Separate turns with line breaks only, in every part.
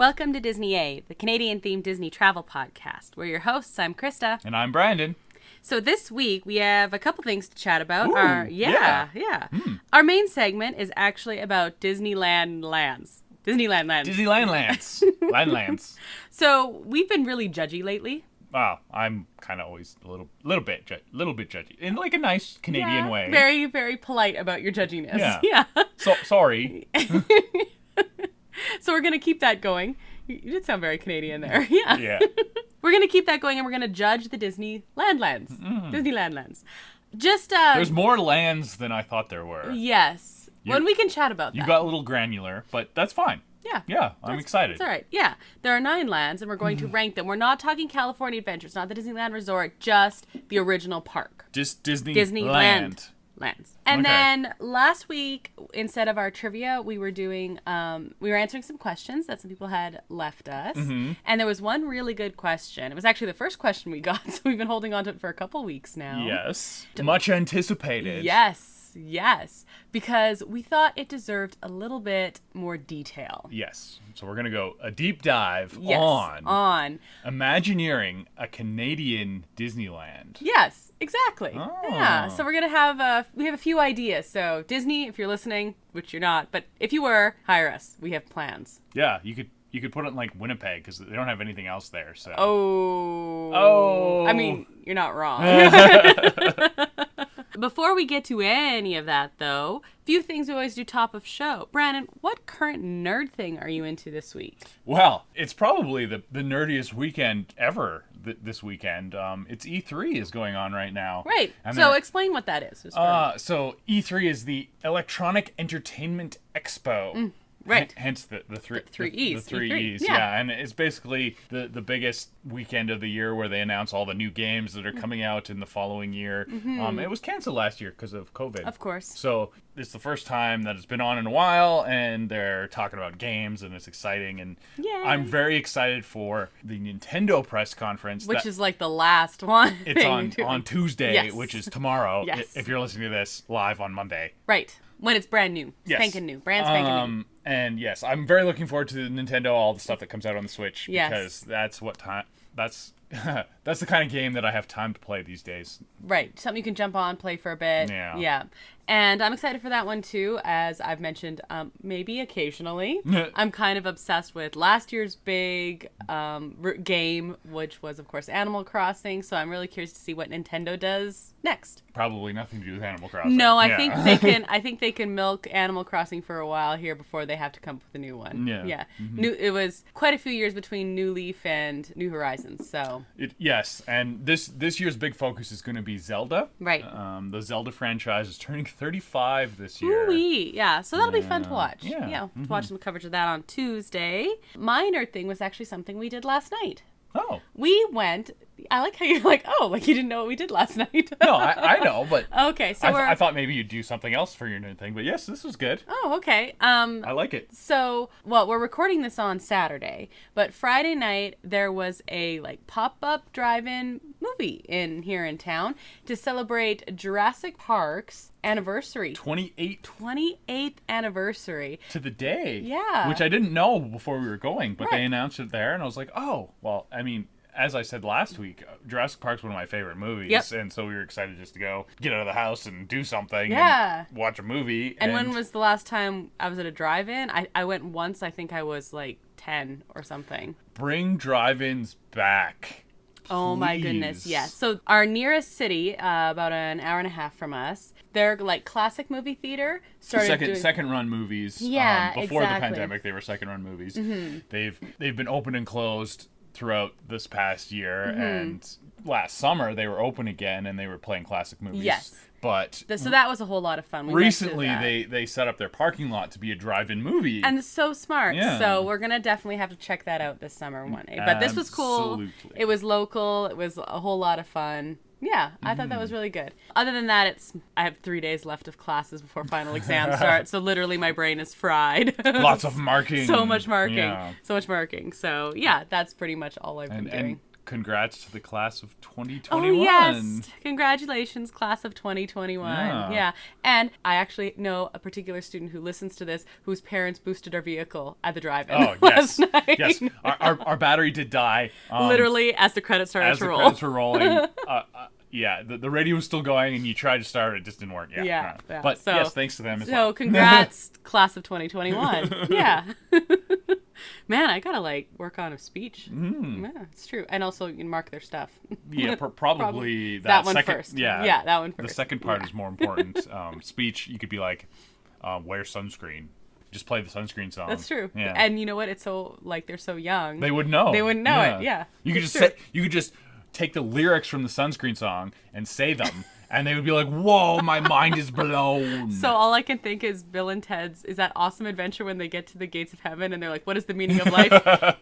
Welcome to Disney A, the Canadian-themed Disney travel podcast. We're your hosts. I'm Krysta.
And I'm Brandon.
So this week, we have a couple things to chat about.
Ooh,
yeah.
Mm.
Our main segment is actually about Disneyland lands.
Disneyland lands. Landlands.
So we've been really judgy lately.
Wow, I'm kind of always a little bit judgy. In like a nice Canadian way.
Very, very polite about your judginess.
Yeah. So, sorry.
So we're going to keep that going. You did sound very Canadian there. Yeah.
Yeah.
We're going to keep that going, and we're going to judge the Disneyland lands. Disneyland lands. Just,
There's more lands than I thought there were.
Yes. When we can chat about that.
You got a little granular, but that's fine.
Yeah.
Yeah, I'm excited.
That's all right. Yeah. There are 9 lands, and we're going to rank them. We're not talking California Adventures, not the Disneyland Resort, just the original park.
Just
Disneyland lands. And
Okay.
then last week, instead of our trivia, we were doing, we were answering some questions that some people had left us. And there was one really good question. It was actually the first question we got, so we've been holding on to it for a couple weeks now.
Yes. Much anticipated.
Yes, because we thought it deserved a little bit more detail.
Yes. So we're going to go a deep dive
on
Imagineering a Canadian Disneyland.
Yes, exactly.
Oh.
Yeah, so we're going to have we have a few ideas. So Disney, if you're listening, which you're not, but if you were, hire us. We have plans.
Yeah, you could put it in like Winnipeg because they don't have anything else there. So.
Oh. I mean, you're not wrong. Before we get to any of that, though, a few things we always do top of show. Brandon, what current nerd thing are you into this week?
Well, it's probably the nerdiest weekend ever this weekend. It's E3 is going on right now.
Right.
And
So explain what that is.
so E3 is the Electronic Entertainment Expo.
Right.
Hence the three
E's.
The three
E3.
E's.
Yeah.
Yeah. And it's basically the biggest weekend of the year where they announce all the new games that are coming out in the following year. It was canceled last year because of COVID.
Of course.
So it's the first time that it's been on in a while, and they're talking about games, and it's exciting. And
Yay.
I'm very excited for the Nintendo press conference.
Which is like the last one.
It's on Tuesday,
Yes.
which is tomorrow.
Yes.
If you're listening to this live on Monday.
Right. When it's brand new.
Yes.
Spanking new. Brand spanking new.
And yes, I'm very looking forward to Nintendo, all the stuff that comes out on the Switch,
Yes.
because that's what time. That's the kind of game that I have time to play these days.
Right. Something you can jump on, play for a bit.
Yeah.
And I'm excited for that one, too, as I've mentioned, maybe occasionally. I'm kind of obsessed with last year's big game, which was, of course, Animal Crossing. So I'm really curious to see what Nintendo does next.
Probably nothing to do with Animal Crossing.
No, I think they can milk Animal Crossing for a while here before they have to come up with a new one.
Yeah.
It was quite a few years between New Leaf and New Horizons, so.
Yes, and this year's big focus is going to be Zelda.
Right.
The Zelda franchise is turning 35 this year.
Ooh-wee. Yeah, so that'll be fun to watch.
Yeah.
To watch some coverage of that on Tuesday. My nerd thing was actually something we did last night.
Oh.
We went. I like how you're like, oh, like you didn't know what we did last night.
No, I know, but
okay, so
I thought maybe you'd do something else for your new thing, but yes, this was good.
Oh, okay.
I like it.
So, well, we're recording this on Saturday, but Friday night there was a like pop-up drive-in movie here in town to celebrate Jurassic Park's anniversary. 28th anniversary.
To the day.
Yeah.
Which I didn't know before we were going, but
Right.
they announced it there, and I was like, oh, well, I mean, as I said last week, Jurassic Park's one of my favorite movies,
Yep.
and so we were excited just to go get out of the house and do something
Yeah.
and watch a movie.
And when was the last time I was at a drive-in? I went once. I think I was like 10 or something.
Bring drive-ins back.
Oh my goodness, yes. So our nearest city, about an hour and a half from us, their like classic movie theater started
Second run movies.
Yeah,
before
exactly.
the pandemic, they were second run movies. They've been open and closed throughout this past year, and last summer they were open again and they were playing classic movies. Yes. But
so that was a whole lot of fun.
Recently they set up their parking lot to be a drive-in movie.
And it's so smart.
Yeah.
So we're going to definitely have to check that out this summer one day. But this was cool.
Absolutely.
It was local. It was a whole lot of fun. Yeah, I thought that was really good. Other than that, I have 3 days left of classes before final exams start, so literally my brain is fried.
Lots of marking.
So much marking.
Yeah.
So much marking. So yeah, that's pretty much all I've been doing.
congrats to the class of 2021.
Oh, yes. Congratulations, class of 2021. Yeah. And I actually know a particular student who listens to this whose parents boosted our vehicle at the drive-in last night.
Yes. Our battery did die.
Literally as the credits started to roll.
As the credits were rolling. Yeah, the radio was still going, and you tried to start it, just didn't work. Yeah. But so, yes, thanks to them as well.
So congrats, class of 2021. Yeah. Man, I gotta work on a speech. Yeah, it's true. And also you can mark their stuff.
Yeah, probably
that one
second,
first.
Yeah,
that one first.
The second part is more important. Speech, you could be like, wear sunscreen. Just play the sunscreen song.
That's true.
Yeah.
And you know what? It's so they're so young.
They would know.
They wouldn't know it. Yeah.
You could just take the lyrics from the sunscreen song and say them, and they would be like, "Whoa, my mind is blown."
So all I can think is Bill and Ted's is that awesome adventure when they get to the gates of heaven and they're like, "What is the meaning of life?"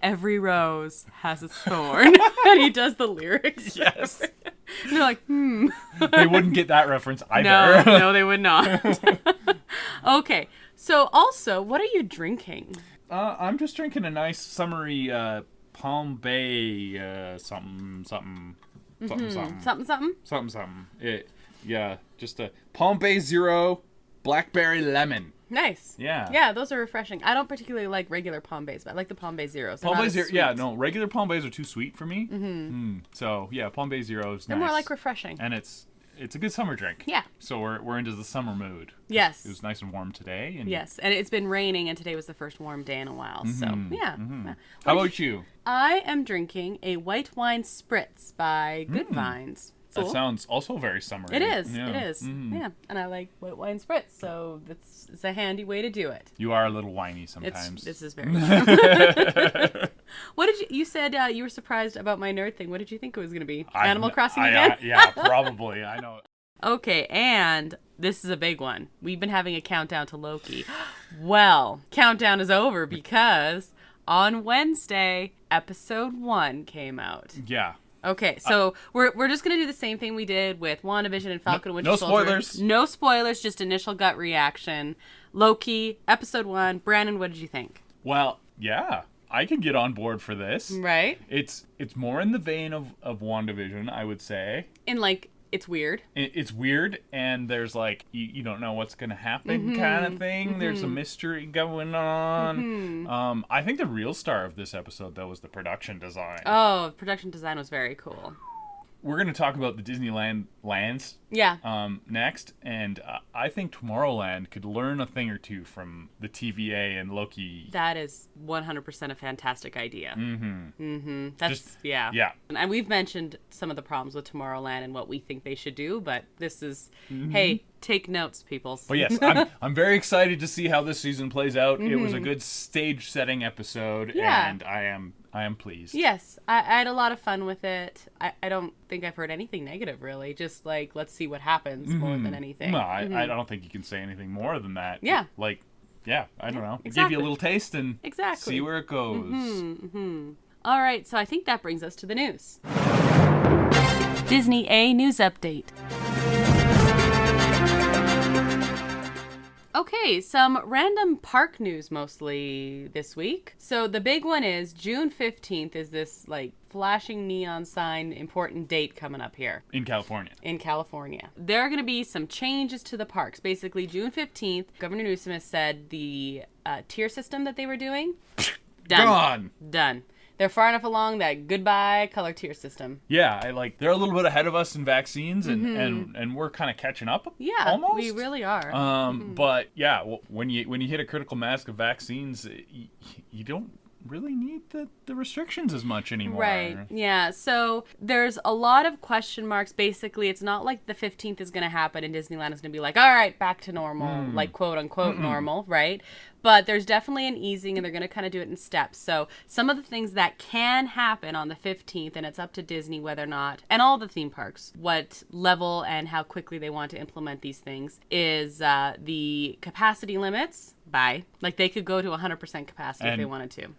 Every rose has its thorn, and he does the lyrics.
Yes.
And they're like,
They wouldn't get that reference either.
No, they would not. Okay. So also, what are you drinking?
I'm just drinking a nice summery Palm Bay something. Just a Palm Bay Zero Blackberry Lemon.
Nice.
Yeah.
Yeah, those are refreshing. I don't particularly like regular Palm Bays, but I like the Palm Bay Zeros.
Palm Bay Zero, yeah, no, regular Palm Bays are too sweet for me. So yeah, Palm Bay Zero is nice.
They're more like refreshing.
And it's a good summer drink.
Yeah.
So we're into the summer mood.
Yes.
It was nice and warm today. And
yes, and it's been raining, and today was the first warm day in a while. So yeah.
How about you?
I am drinking a white wine spritz by Good Vines.
That sounds also very summery.
It is. Yeah. It is. Yeah, and I like white wine spritz, so it's a handy way to do it.
You are a little whiny sometimes.
This is very true. What did you said you were surprised about my nerd thing. What did you think it was going to be? Animal Crossing again?
Yeah, probably. I know.
Okay, and this is a big one. We've been having a countdown to Loki. Well, countdown is over because on Wednesday, episode 1 came out.
Yeah.
Okay, so we're just going to do the same thing we did with WandaVision and Falcon and Winter Soldier.
No spoilers.
No spoilers, just initial gut reaction. Loki, episode 1. Brandon, what did you think?
Well, yeah, I can get on board for this.
Right?
It's more in the vein of WandaVision, I would say.
In it's weird.
It's weird, and there's you don't know what's going to happen kind of thing. There's a mystery going on. I think the real star of this episode, though, was the production design.
Oh, the production design was very cool.
We're going to talk about the Disneyland lands next, and I think Tomorrowland could learn a thing or two from the TVA and Loki.
That is 100% a fantastic idea. That's, yeah. And we've mentioned some of the problems with Tomorrowland and what we think they should do, but this is, hey, take notes, peoples.
But yes, I'm very excited to see how this season plays out. It was a good stage-setting episode, and I am pleased.
Yes, I had a lot of fun with it. I don't think I've heard anything negative, really. Just let's see what happens more than anything.
No, I don't think you can say anything more than that.
Yeah.
I don't know.
Exactly.
Give you a little taste and see where it goes.
All right, so I think that brings us to the news. Disney A News Update. Okay, some random park news mostly this week. So the big one is June 15th is this flashing neon sign important date coming up here.
In California.
There are going to be some changes to the parks. Basically, June 15th, Governor Newsom has said the tier system that they were doing, done. They're far enough along that goodbye color tier system.
Yeah, they're a little bit ahead of us in vaccines, and we're kind of catching up.
Yeah,
almost.
We really are.
But yeah, when you hit a critical mass of vaccines, you don't really need the restrictions as much anymore.
Right. Yeah. So there's a lot of question marks. Basically, it's not like the 15th is going to happen and Disneyland is going to be like, all right, back to normal, quote unquote normal, right? But there's definitely an easing, and they're going to kind of do it in steps. So some of the things that can happen on the 15th, and it's up to Disney whether or not, and all the theme parks, what level and how quickly they want to implement these things, is the capacity limits. They could go to 100% capacity if they wanted to.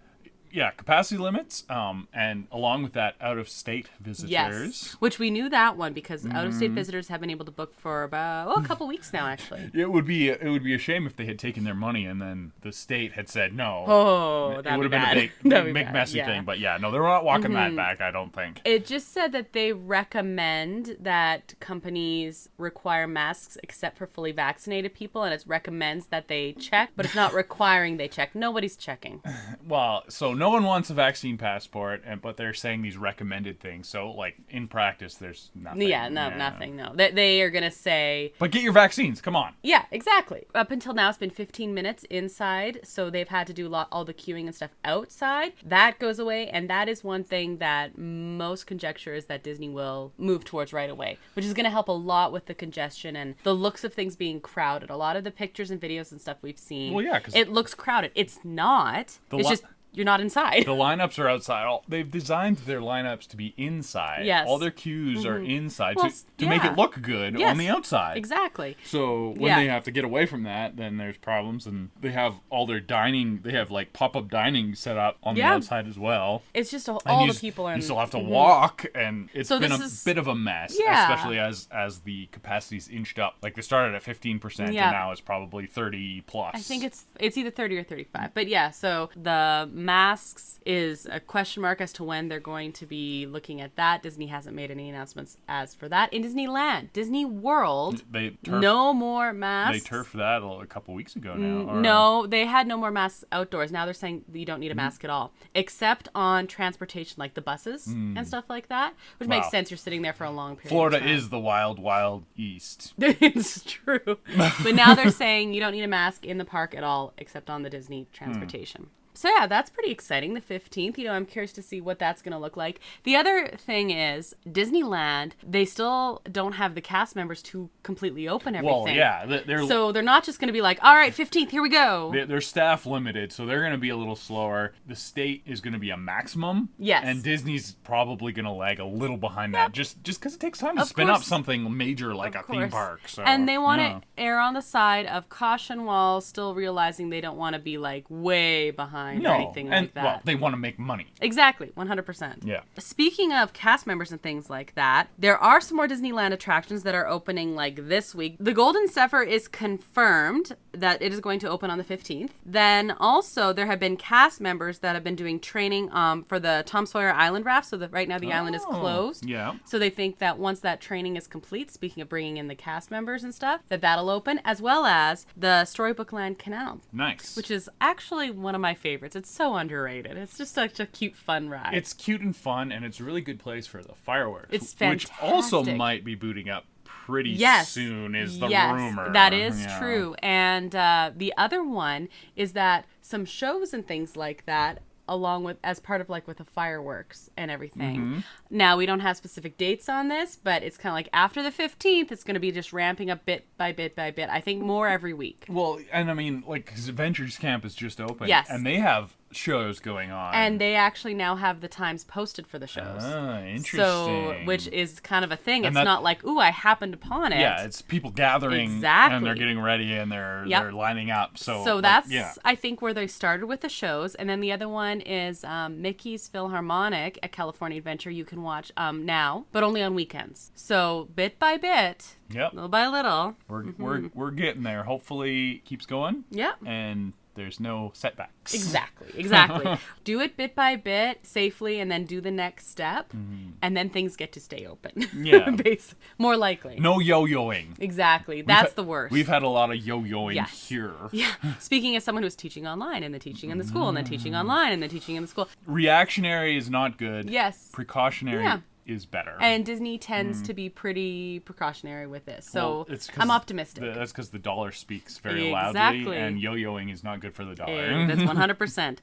yeah, capacity limits, and along with that, out-of-state visitors.
Yes, which we knew that one because out-of-state visitors have been able to book for about a couple weeks now, actually.
It would be a shame if they had taken their money and then the state had said no.
Oh, that would have
been a big messy thing. But yeah, no, they're not walking that back, I don't think.
It just said that they recommend that companies require masks except for fully vaccinated people, and it recommends that they check, but it's not requiring they check. Nobody's checking.
Well, so no one wants a vaccine passport, but they're saying these recommended things. So, like, in practice, there's nothing.
Yeah, nothing, no. They are going to say...
But get your vaccines, come on.
Yeah, exactly. Up until now, it's been 15 minutes inside, so they've had to do all the queuing and stuff outside. That goes away, and that is one thing that most conjecture is that Disney will move towards right away, which is going to help a lot with the congestion and the looks of things being crowded. A lot of the pictures and videos and stuff we've seen,
well, yeah, 'cause
it looks crowded. It's not. It's just... You're not inside.
The lineups are outside. They've designed their lineups to be inside.
Yes.
All their queues are inside to
yeah.
make it look good on the outside.
Exactly.
So when they have to get away from that, then there's problems. And they have all their dining. They have like pop-up dining set up on the outside as well.
It's just all the people are.
You still have to walk, and it's been a bit of a mess, especially as the capacity's inched up. Like they started at 15%, and now it's probably 30 plus.
I think it's either 30 or 35. But yeah, so the masks is a question mark as to when they're going to be looking at that. Disney hasn't made any announcements as for that. In Disneyland, Disney World, no more masks.
They turfed that a couple weeks ago now.
No, they had no more masks outdoors. Now they're saying you don't need a mask at all, except on transportation, like the buses and stuff like that, which makes sense. You're sitting there for a long period
Florida
of time.
is the wild, wild east.
It's true. But now they're saying you don't need a mask in the park at all, except on the Disney transportation. So yeah, that's pretty exciting, the 15th. I'm curious to see what that's going to look like. The other thing is, Disneyland, they still don't have the cast members to completely open everything.
Well, yeah.
So they're not just going to be like, all right, 15th, here we go.
They're staff limited, so they're going to be a little slower. The state is going to be a maximum.
Yes.
And Disney's probably going to lag a little behind that, just because it takes time to spin up something major like a theme park. So,
and they want to err on the side of caution while still realizing they don't want to be like way behind. Or anything like that.
Well, they want to make money.
Exactly, 100%.
Yeah.
Speaking of cast members and things like that, there are some more Disneyland attractions that are opening like this week. The Golden Zephyr is confirmed that it is going to open on the 15th. Then also there have been cast members that have been doing training for the Tom Sawyer Island raft. So that right now the island is closed.
Yeah.
So they think that once that training is complete, speaking of bringing in the cast members and stuff, that'll open, as well as the Storybook Land Canal.
Nice.
Which is actually one of my favorites. It's so underrated. It's just such a cute, fun ride.
It's cute and fun, and it's a really good place for the fireworks.
It's fantastic.
Which also might be booting up pretty soon, is the rumor.
That is true. And the other one is that some shows and things like that, along with as part of like with the fireworks and everything. Now we don't have specific dates on this, but it's kind of like after the 15th, it's going to be just ramping up bit by bit by bit. I think more every week.
Well, and I mean, like, 'cause Adventures Camp is just open.
Yes.
And they have shows going on.
And they actually now have the times posted for the shows.
Ah, interesting.
So, which is kind of a thing. It's not like, ooh, I happened upon it.
Yeah, it's people gathering.
Exactly.
And they're getting ready and they're lining up. So
that's, I think, where they started with the shows. And then the other one is Mickey's Philharmonic at California Adventure. You can watch now, but only on weekends. So bit by bit, little by little.
We're getting there. Hopefully it keeps going.
Yep.
And there's no setbacks.
Exactly. Do it bit by bit, safely, and then do the next step, and then things get to stay open. Yeah. More likely.
No yo-yoing.
Exactly. That's the worst.
We've had a lot of yo-yoing here.
Yeah. Speaking as someone who's teaching online, and then teaching in the school, and then teaching online, and then teaching in the school.
Reactionary is not good.
Yes.
Precautionary is better.
And Disney tends to be pretty precautionary with this. So I'm optimistic.
That's because the dollar speaks very loudly, and yo-yoing is not good for the dollar.
That's 100%.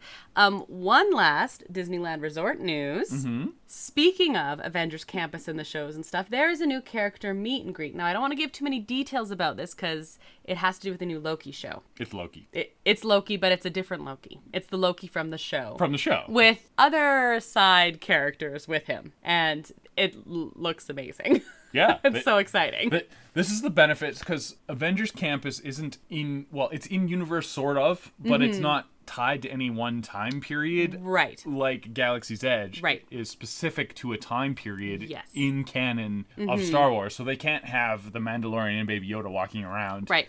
One last Disneyland Resort news. Speaking of Avengers Campus and the shows and stuff, there is a new character meet and greet. Now, I don't want to give too many details about this because it has to do with the new Loki show.
It's Loki.
It's Loki, but it's a different Loki. It's the Loki from the show.
From the show.
With other side characters with him. And looks amazing.
Yeah.
It's so exciting.
This is the benefits, because Avengers Campus isn't it's in universe sort of, but it's not tied to any one time period.
Right.
Like Galaxy's Edge.
Right.
Is specific to a time period
Yes.
in canon of Star Wars. So they can't have the Mandalorian and Baby Yoda walking around.
Right.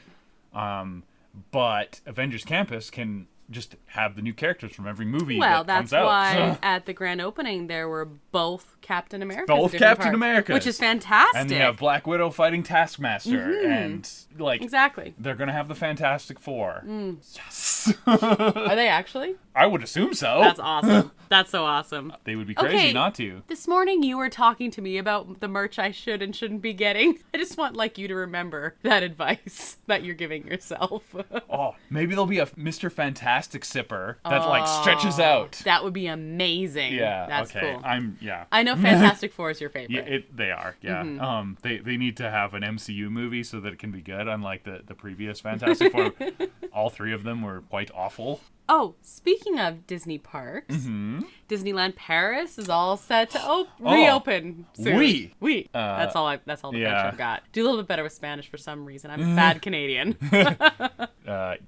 But Avengers Campus can just have the new characters from every movie
Well,
that comes
that's
out.
why at the grand opening there were both Captain Americas.
Both Captain Americas.
Which is fantastic.
And they have Black Widow fighting Taskmaster. And, like...
Exactly.
They're going to have the Fantastic Four. Yes!
Are they actually?
I would assume so.
That's awesome. That's so awesome.
They would be crazy not to.
This morning you were talking to me about the merch I should and shouldn't be getting. I just want you to remember that advice that you're giving yourself.
Oh, maybe there'll be a Mr. Fantastic sipper that stretches out.
That would be amazing.
Yeah,
That's
okay.
cool.
Yeah.
I know Fantastic Four is your favorite.
Yeah, they are. Yeah. They need to have an MCU movie so that it can be good. Unlike the previous Fantastic Four, all three of them were quite awful.
Oh, speaking of Disney parks, Disneyland Paris is all set to reopen soon.
Oui.
That's all the French I've got. Do a little bit better with Spanish for some reason. I'm bad Canadian.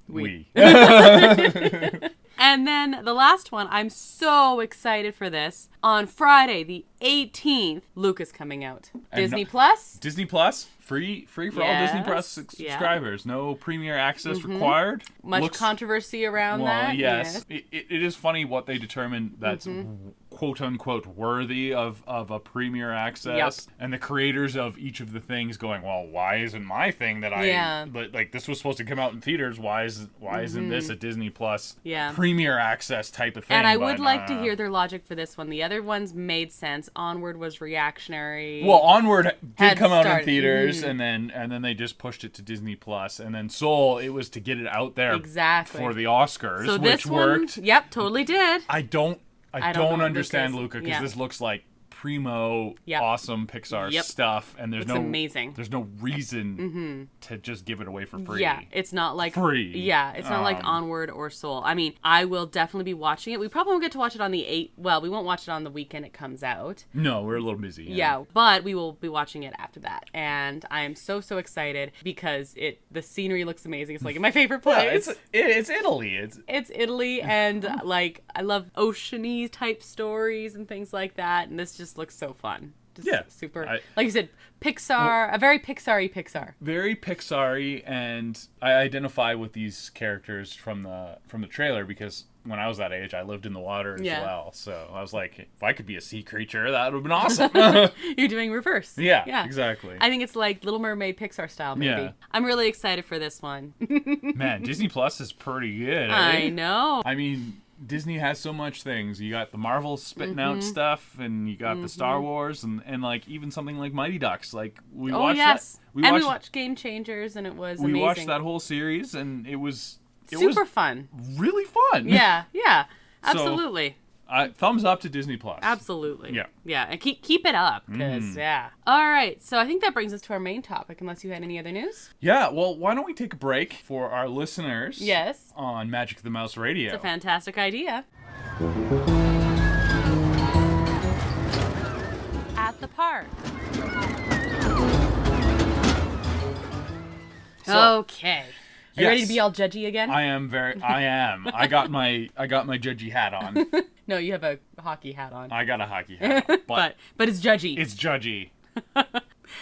Oui.
And then the last one, I'm so excited for this. On Friday, the 18th, Luke is coming out. Disney Plus?
Disney Plus, free for all Disney Plus subscribers. No Premier Access required.
Much controversy around that.
Yes. It is funny what they determine that's quote-unquote worthy of a Premier Access.
Yep.
And the creators of each of the things going, well, why isn't my thing that but like this was supposed to come out in theaters, why isn't this a Disney Plus Premier Access type of thing?
And I would like to hear their logic for this one. The other ones made sense. Onward was reactionary.
Well, Onward did come out in theaters, and then they just pushed it to Disney Plus, and then Soul, it was to get it out there for the Oscars,
so
which worked.
Yep, totally did.
I don't understand, Luca, because this looks like primo awesome Pixar stuff, and there's
amazing.
There's no reason to just give it away for free.
Yeah, it's not like
free.
Yeah, it's not like Onward or Soul. I mean, I will definitely be watching it. We probably won't get to watch it on the 8th. Well, we won't watch it on the weekend it comes out.
No, we're a little busy.
Yeah, but we will be watching it after that, and I am so excited because the scenery looks amazing. It's like my favorite place.
It's Italy.
It's Italy, and I love oceany type stories and things like that, and this just looks so fun. Just super, like you said, Pixar, a very Pixar-y Pixar.
Very Pixar-y, and I identify with these characters from the trailer because when I was that age, I lived in the water as well. So I was like, if I could be a sea creature, that would have been awesome.
You're doing reverse.
Yeah, exactly.
I think it's like Little Mermaid Pixar style, maybe. Yeah. I'm really excited for this one.
Man, Disney Plus is pretty good.
I know.
I mean, Disney has so much things. You got the Marvel spitting out stuff, and you got the Star Wars, and like even something like Mighty Ducks. Like we watched that. We watched Game Changers, and it was amazing. We watched that whole series, and it was
super fun.
Really fun.
Yeah, absolutely.
So, thumbs up to Disney Plus.
Absolutely. Yeah, and keep it up, because All right, so I think that brings us to our main topic, unless you had any other news.
Yeah, well, why don't we take a break for our listeners?
Yes.
On Magic the Mouse Radio.
It's a fantastic idea. At the park. Okay. Are you ready to be all judgy again?
I am. I got my judgy hat on.
No, you have a hockey hat on.
I got a hockey hat on.
But it's judgy.
It's judgy.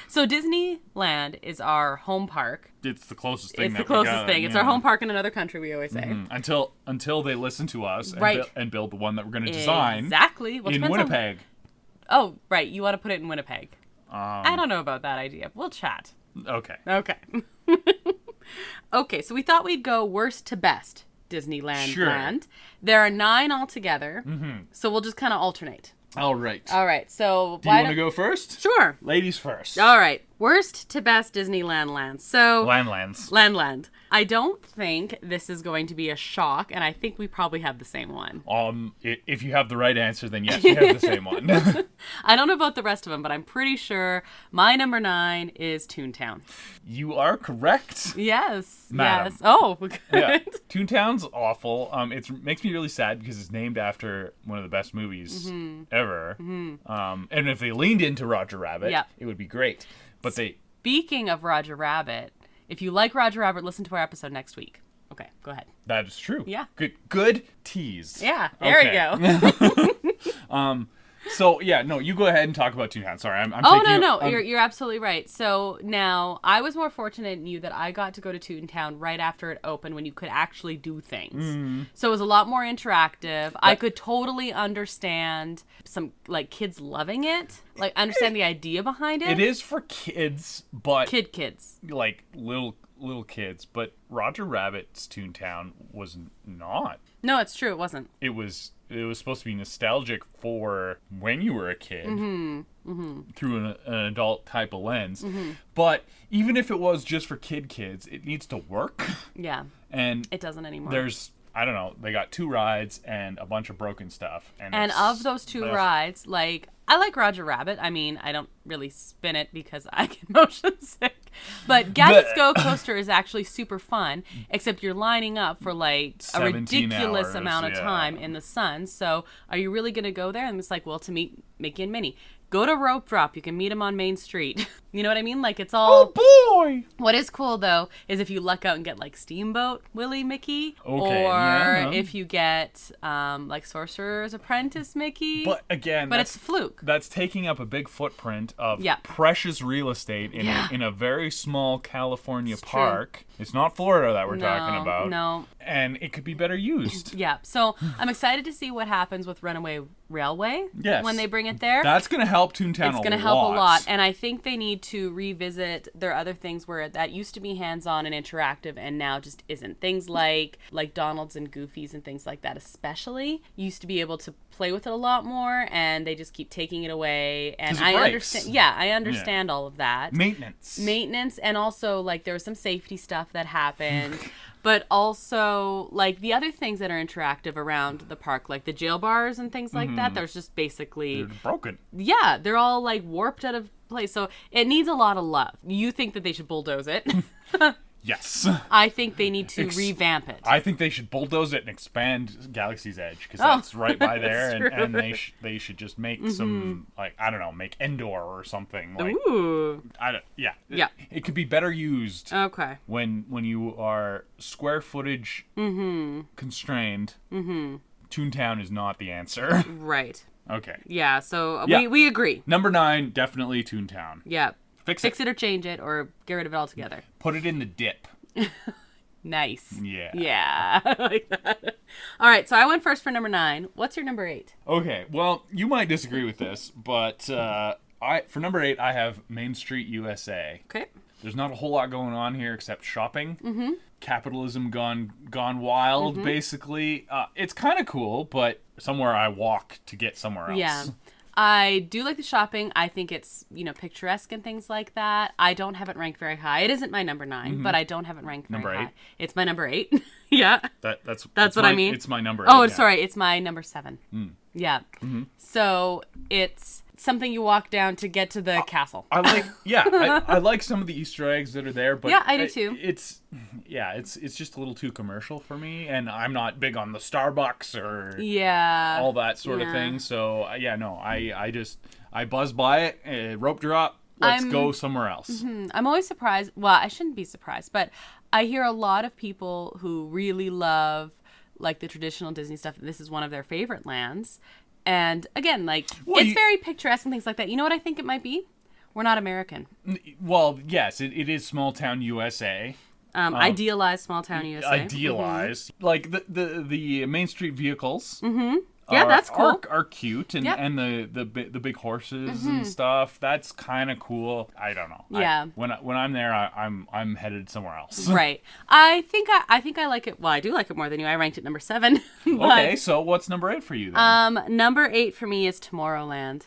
So Disneyland is our home park.
It's the closest thing.
It's our home park in another country, we always say.
Until they listen to us and build the one that we're going to design.
Exactly.
In Winnipeg.
Oh, right. You want to put it in Winnipeg. I don't know about that idea. We'll chat.
Okay.
Okay, so we thought we'd go worst to best Disneyland land. There are 9 altogether, so we'll just kind of alternate.
All right.
So
do you want to go first?
Sure.
Ladies first.
All right. Worst to best Disneyland lands. So Land. I don't think this is going to be a shock, and I think we probably have the same one.
If you have the right answer, then yes, you have the same one.
I don't know about the rest of them, but I'm pretty sure my number 9 is Toontown.
You are correct.
Yes.
Madam.
Yes. Oh, good.
Yeah. Toontown's awful. It makes me really sad because it's named after one of the best movies ever. And if they leaned into Roger Rabbit, it would be great. But
Speaking of Roger Rabbit, if you like Roger Rabbit, listen to our episode next week. Okay, go ahead.
That is true.
Yeah.
Good tease.
Yeah, there you
go. So, yeah, no, you go ahead and talk about Toontown. Sorry, I'm
You're absolutely right. So now, I was more fortunate than you that I got to go to Toontown right after it opened when you could actually do things. So it was a lot more interactive. I could totally understand some, like, kids loving it. Like, understand the idea behind it.
It is for kids, but...
Kids.
Like, little kids. But Roger Rabbit's Toontown was not.
No, it's true. It wasn't.
It was supposed to be nostalgic for when you were a kid through an adult type of lens. But even if it was just for kids, it needs to work.
Yeah.
And
it doesn't anymore.
There's, I don't know, they got 2 rides and a bunch of broken stuff.
And of those 2 rides, like, I like Roger Rabbit. I mean, I don't really spin it because I get motion sick. But Gadget's Go Coaster is actually super fun, except you're lining up for, like, a ridiculous amount of time in the sun. So are you really going to go there? And it's like, well, to meet Mickey and Minnie. Go to Rope Drop. You can meet them on Main Street. You know what I mean? Like, it's all...
Oh, boy!
What is cool, though, is if you luck out and get, like, Steamboat Willie Mickey. Okay, or if you get, like, Sorcerer's Apprentice Mickey.
But, again...
it's a fluke.
That's taking up a big footprint of precious real estate in a very small California park. True. It's not Florida that we're talking about.
No.
And it could be better used.
Yeah. So, I'm excited to see what happens with Runaway Railway when they bring it there.
That's going to help Toontown a lot.
It's going to help a lot. And I think they need to revisit their other things where that used to be hands-on and interactive and now just isn't. Things like Donald's and Goofy's and things like that especially used to be able to play with it a lot more, and they just keep taking it away. And I understand. Yeah, I understand all of that. Maintenance, and also, like, there was some safety stuff that happened. But also, like, the other things that are interactive around the park, like the jail bars and things like that, there's just basically...
They're broken.
Yeah, they're all, like, warped out of place. So it needs a lot of love. You think that they should bulldoze it?
Yes.
I think they need to revamp it.
I think they should bulldoze it and expand Galaxy's Edge, because that's right by there, and they should just make some, like, I don't know, make Endor or something. Like,
ooh.
Yeah. It could be better used.
Okay.
When you are square footage constrained, Toontown is not the answer.
Right.
Okay.
Yeah, so we agree.
Number 9, definitely Toontown.
Yeah. Fix it or change it or get rid of it altogether.
Put it in the dip.
Nice.
Yeah.
Yeah. I like that. All right, so I went first for number 9. What's your number 8?
Okay, well, you might disagree with this, but for number 8, I have Main Street USA.
Okay.
There's not a whole lot going on here except shopping. Capitalism gone wild, basically. It's kind of cool, but somewhere I walk to get somewhere else.
Yeah. I do like the shopping. I think it's, picturesque and things like that. I don't have it ranked very high. It isn't my number 9, but I don't have it ranked very high. It's my number 8. Yeah. That's what I mean.
It's my number 8.
Oh, sorry. It's my number 7. Yeah. So it's something you walk down to get to the castle.
I like some of the Easter eggs that are there, but
yeah, I do too.
It's just a little too commercial for me, and I'm not big on the Starbucks or all that sort of thing. So I buzz by it, rope drop. Let's go somewhere else.
I'm always surprised. Well, I shouldn't be surprised, but I hear a lot of people who really love, like, the traditional Disney stuff. This is one of their favorite lands. And again, like, it's very picturesque and things like that. You know what I think it might be? We're not American.
Well, yes, it is small town USA.
Idealized small town USA.
Idealized. Like the Main Street vehicles
Yeah, that's cool.
Are cute, and the big horses and stuff. That's kind of cool. I don't know.
Yeah.
When I'm there, I'm headed somewhere else.
Right. I think I like it. Well, I do like it more than you. I ranked it number 7.
Okay, so what's number 8 for you then?
Number 8 for me is Tomorrowland.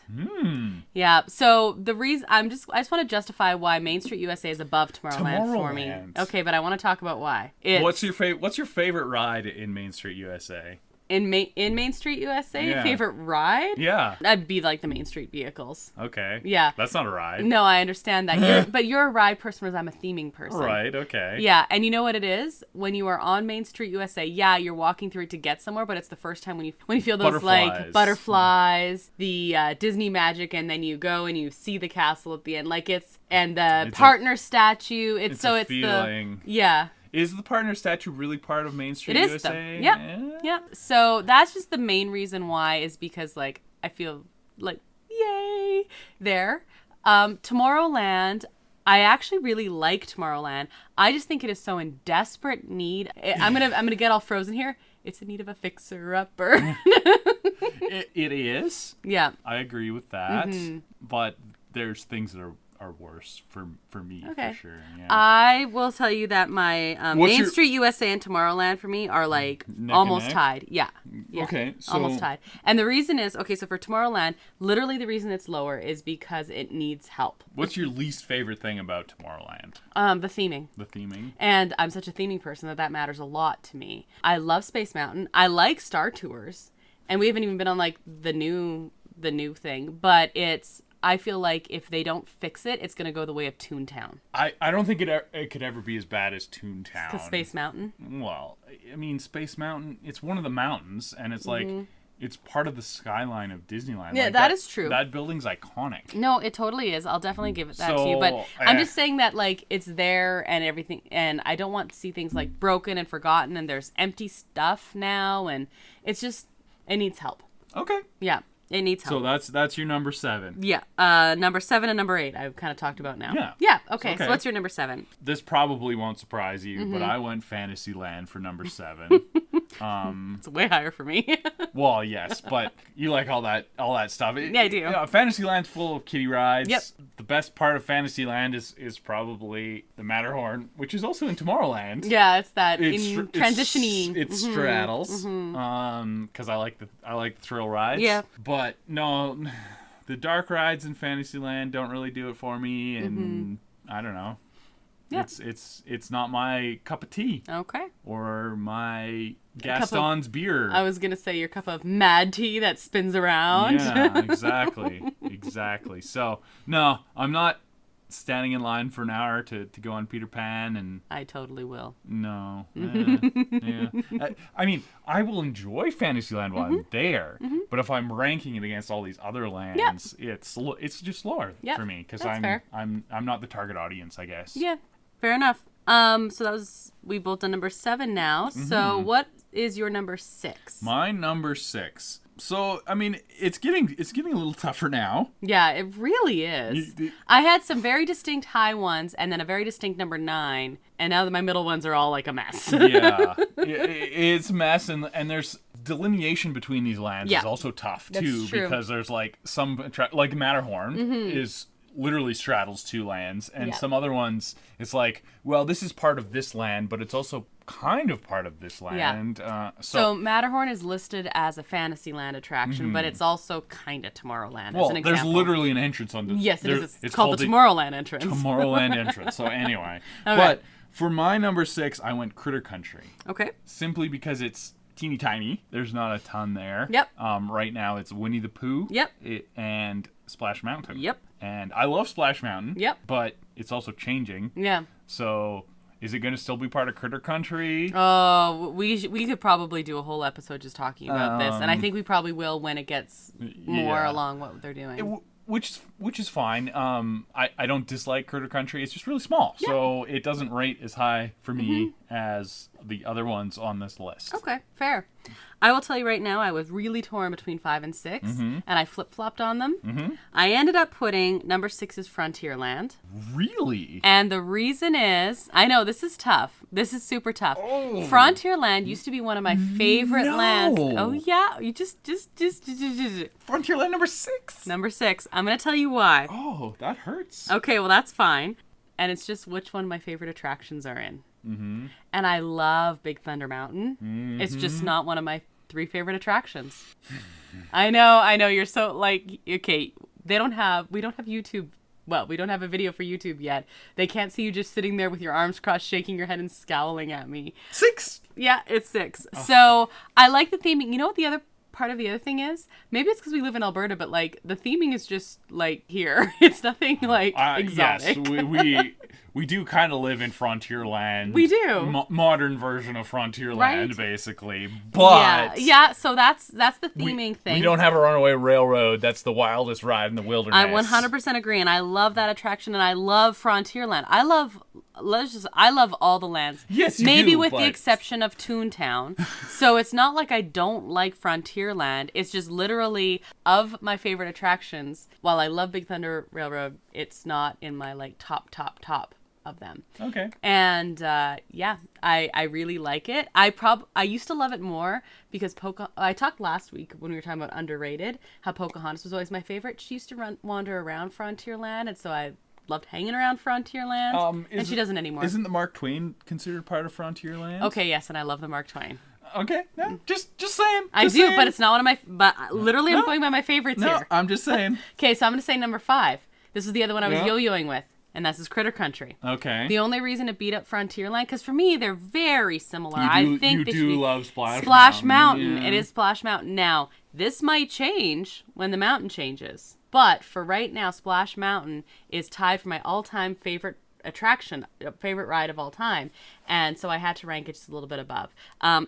Yeah. So the reason I just want to justify why Main Street USA is above Tomorrowland for me. Okay, but I want to talk about why.
What's your favorite ride in Main Street USA?
In Main Street USA, favorite ride?
Yeah.
I'd be like the Main Street vehicles.
Okay.
Yeah.
That's not a ride.
No, I understand that. But you're a ride person, whereas I'm a theming person.
Right, okay.
Yeah, and you know what it is? When you are on Main Street USA, you're walking through it to get somewhere, but it's the first time when you feel those like butterflies, the Disney magic, and then you go and you see the castle at the end. And the partner statue. It's a feeling. Is
the partner statue really part of Main Street USA?
Yeah. So that's just the main reason why, is because I feel like yay there. Tomorrowland, I actually really like Tomorrowland. I just think it is so in desperate need. I'm gonna get all frozen here. It's in need of a fixer-upper.
It is.
Yeah.
I agree with that. But there's things that are worse for me, for sure. Yeah.
I will tell you that my Main Street USA and Tomorrowland for me are almost tied. Yeah.
Okay. So...
almost tied. And the reason is, so for Tomorrowland, literally the reason it's lower is because it needs help.
What's your least favorite thing about Tomorrowland?
The theming.
The theming.
And I'm such a theming person that matters a lot to me. I love Space Mountain. I like Star Tours. And we haven't even been on the new thing, but I feel like if they don't fix it, it's going to go the way of Toontown.
I don't think it could ever be as bad as Toontown.
Because Space Mountain?
Well, I mean, Space Mountain, it's one of the mountains, and it's it's part of the skyline of Disneyland.
Yeah, that is true.
That building's iconic.
No, it totally is. I'll definitely give it that to you. But I'm just saying that, it's there and everything, and I don't want to see things, broken and forgotten, and there's empty stuff now, and it's just, it needs help.
Okay.
Yeah. It needs help.
So that's your number 7.
Yeah. Number 7 and number 8 I've kind of talked about now.
Yeah.
Yeah. Okay. So what's your number 7?
This probably won't surprise you, but I went Fantasyland for number 7.
It's way higher for me.
Well, yes, but you like all that stuff.
Yeah, I do.
Fantasyland's full of kiddie rides.
Yep.
The best part of Fantasyland is probably the Matterhorn, which is also in Tomorrowland.
Yeah, it's that transitioning.
It straddles. Because I like the thrill rides.
Yeah.
But no, the dark rides in Fantasyland don't really do it for me, and I don't know. Yeah. It's not my cup of tea.
Okay.
Or my Gaston's beer.
I was gonna say your cup of mad tea that spins around.
Yeah, exactly. So no, I'm not standing in line for an hour to go on Peter Pan, and
I totally will.
No. Yeah. I mean, I will enjoy Fantasyland while I'm there, but if I'm ranking it against all these other lands, it's just lower for me because I'm not the target audience, I guess.
Yeah, fair enough. So we both done number 7 now. So what is your number 6?
My number 6. So, I mean, it's getting a little tougher now.
Yeah, it really is. I had some very distinct high ones and then a very distinct number 9, and now my middle ones are all like a mess.
Yeah, it's a mess, and there's delineation between these lands is also tough, too, because there's some, like Matterhorn is literally straddles 2 lands, and some other ones, it's this is part of this land, but it's also kind of part of this land.
Yeah. So Matterhorn is listed as a Fantasyland attraction, but it's also kind of Tomorrowland.
Well,
as an example.
There's literally an entrance on this.
Yes, it is. It's called the Tomorrowland entrance.
Tomorrowland entrance. So anyway. Okay. But for my number 6, I went Critter Country.
Okay.
Simply because it's teeny tiny. There's not a ton there.
Yep.
Right now it's Winnie the Pooh.
Yep.
And Splash Mountain.
Yep.
And I love Splash Mountain.
Yep.
But it's also changing.
Yeah.
So is it going to still be part of Critter Country?
Oh, we could probably do a whole episode just talking about this, and I think we probably will when it gets more along what they're doing.
Which is fine. I don't dislike Critter Country. It's just really small, so it doesn't rate as high for me as the other ones on this list.
Okay, fair. I will tell you right now, I was really torn between 5 and 6, and I flip-flopped on them. I ended up putting number 6 is Frontierland.
Really?
And the reason is, I know this is tough. This is super tough. Frontierland used to be one of my favorite lands. Oh yeah, you just.
Frontierland number 6.
Number 6. I'm gonna tell you why.
Oh, that hurts.
Okay, well that's fine. And it's just which one my favorite attractions are in. And I love Big Thunder Mountain. It's just not one of my 3 favorite attractions. I know. You're so like, okay, we don't have YouTube. Well, we don't have a video for YouTube yet. They can't see you just sitting there with your arms crossed, shaking your head and scowling at me.
6.
Yeah, it's 6. Oh. So I like the theming. You know what the other part of the other thing is? Maybe it's because we live in Alberta, but like the theming is just like here. It's nothing like exotic.
Yes, we do kind of live in Frontierland.
We do.
Modern version of Frontierland, right? Basically.
But yeah. So that's the theming thing.
We don't have a runaway railroad. That's the wildest ride in the wilderness.
I 100% agree, and I love that attraction, and I love Frontierland. I love all the lands.
Yes,
maybe with the exception of Toontown. So it's not like I don't like Frontierland. It's just literally of my favorite attractions. While I love Big Thunder Railroad, it's not in my like top of them.
Okay.
And I really like it. I used to love it more because I talked last week when we were talking about underrated, how Pocahontas was always my favorite. She used to wander around Frontierland, and so I loved hanging around Frontierland. And she doesn't anymore.
Isn't the Mark Twain considered part of Frontierland?
Okay, yes, and I love the Mark Twain.
Okay, no, just saying.
I do, but it's not one of my. But literally, I'm going by my favorites here.
No, I'm just saying.
Okay, so I'm going to say number 5. This is the other one I was yo-yoing with. And this is Critter Country. Okay. The only reason to beat up Frontierland, because for me, they're very similar. I think
you love
Splash Mountain. Yeah. It is Splash Mountain. Now, this might change when the mountain changes. But for right now, Splash Mountain is tied for my all-time favorite attraction, favorite ride of all time. And so I had to rank it just a little bit above.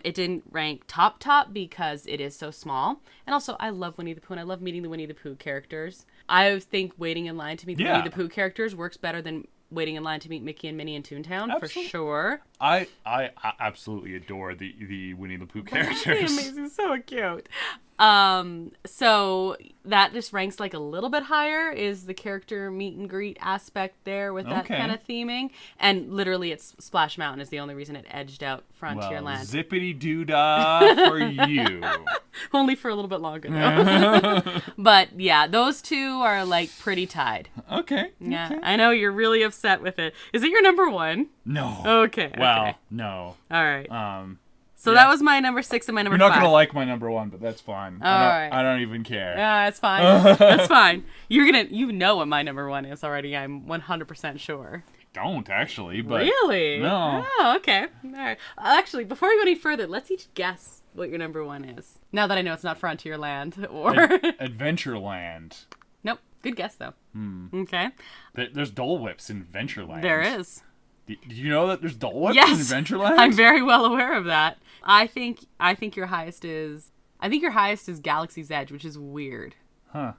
It didn't rank top because it is so small. And also, I love Winnie the Pooh, and I love meeting the Winnie the Pooh characters. I think waiting in line to meet the Winnie the Pooh characters works better than waiting in line to meet Mickey and Minnie in Toontown, for sure.
I absolutely adore the Winnie the Pooh characters.
Amazing, so cute. So that just ranks like a little bit higher, is the character meet and greet aspect there with that kind of theming. And literally it's Splash Mountain is the only reason it edged out Frontierland. Well,
zippity-doo-dah for you.
Only for a little bit longer though. But yeah, those two are like pretty tied.
Okay.
Yeah, okay. I know you're really upset with it. Is it your number 1?
No.
Okay.
Well, no.
All right. So that was my number 6 and my number 5.
You're not going to like my number 1, but that's fine. I don't even care.
Yeah, it's fine. That's fine. You know what my number 1 is already. I'm 100% sure.
Don't actually, but
really?
No.
Oh, okay. All right. Actually, before we go any further, let's each guess what your number 1 is. Now that I know it's not Frontierland or
Adventureland.
Nope. Good guess though. Okay.
There's Dole Whips in Adventureland.
There is.
Do you know that there's Dole Whips in Adventureland?
I'm very well aware of that. I think your highest is Galaxy's Edge, which is weird.
Huh.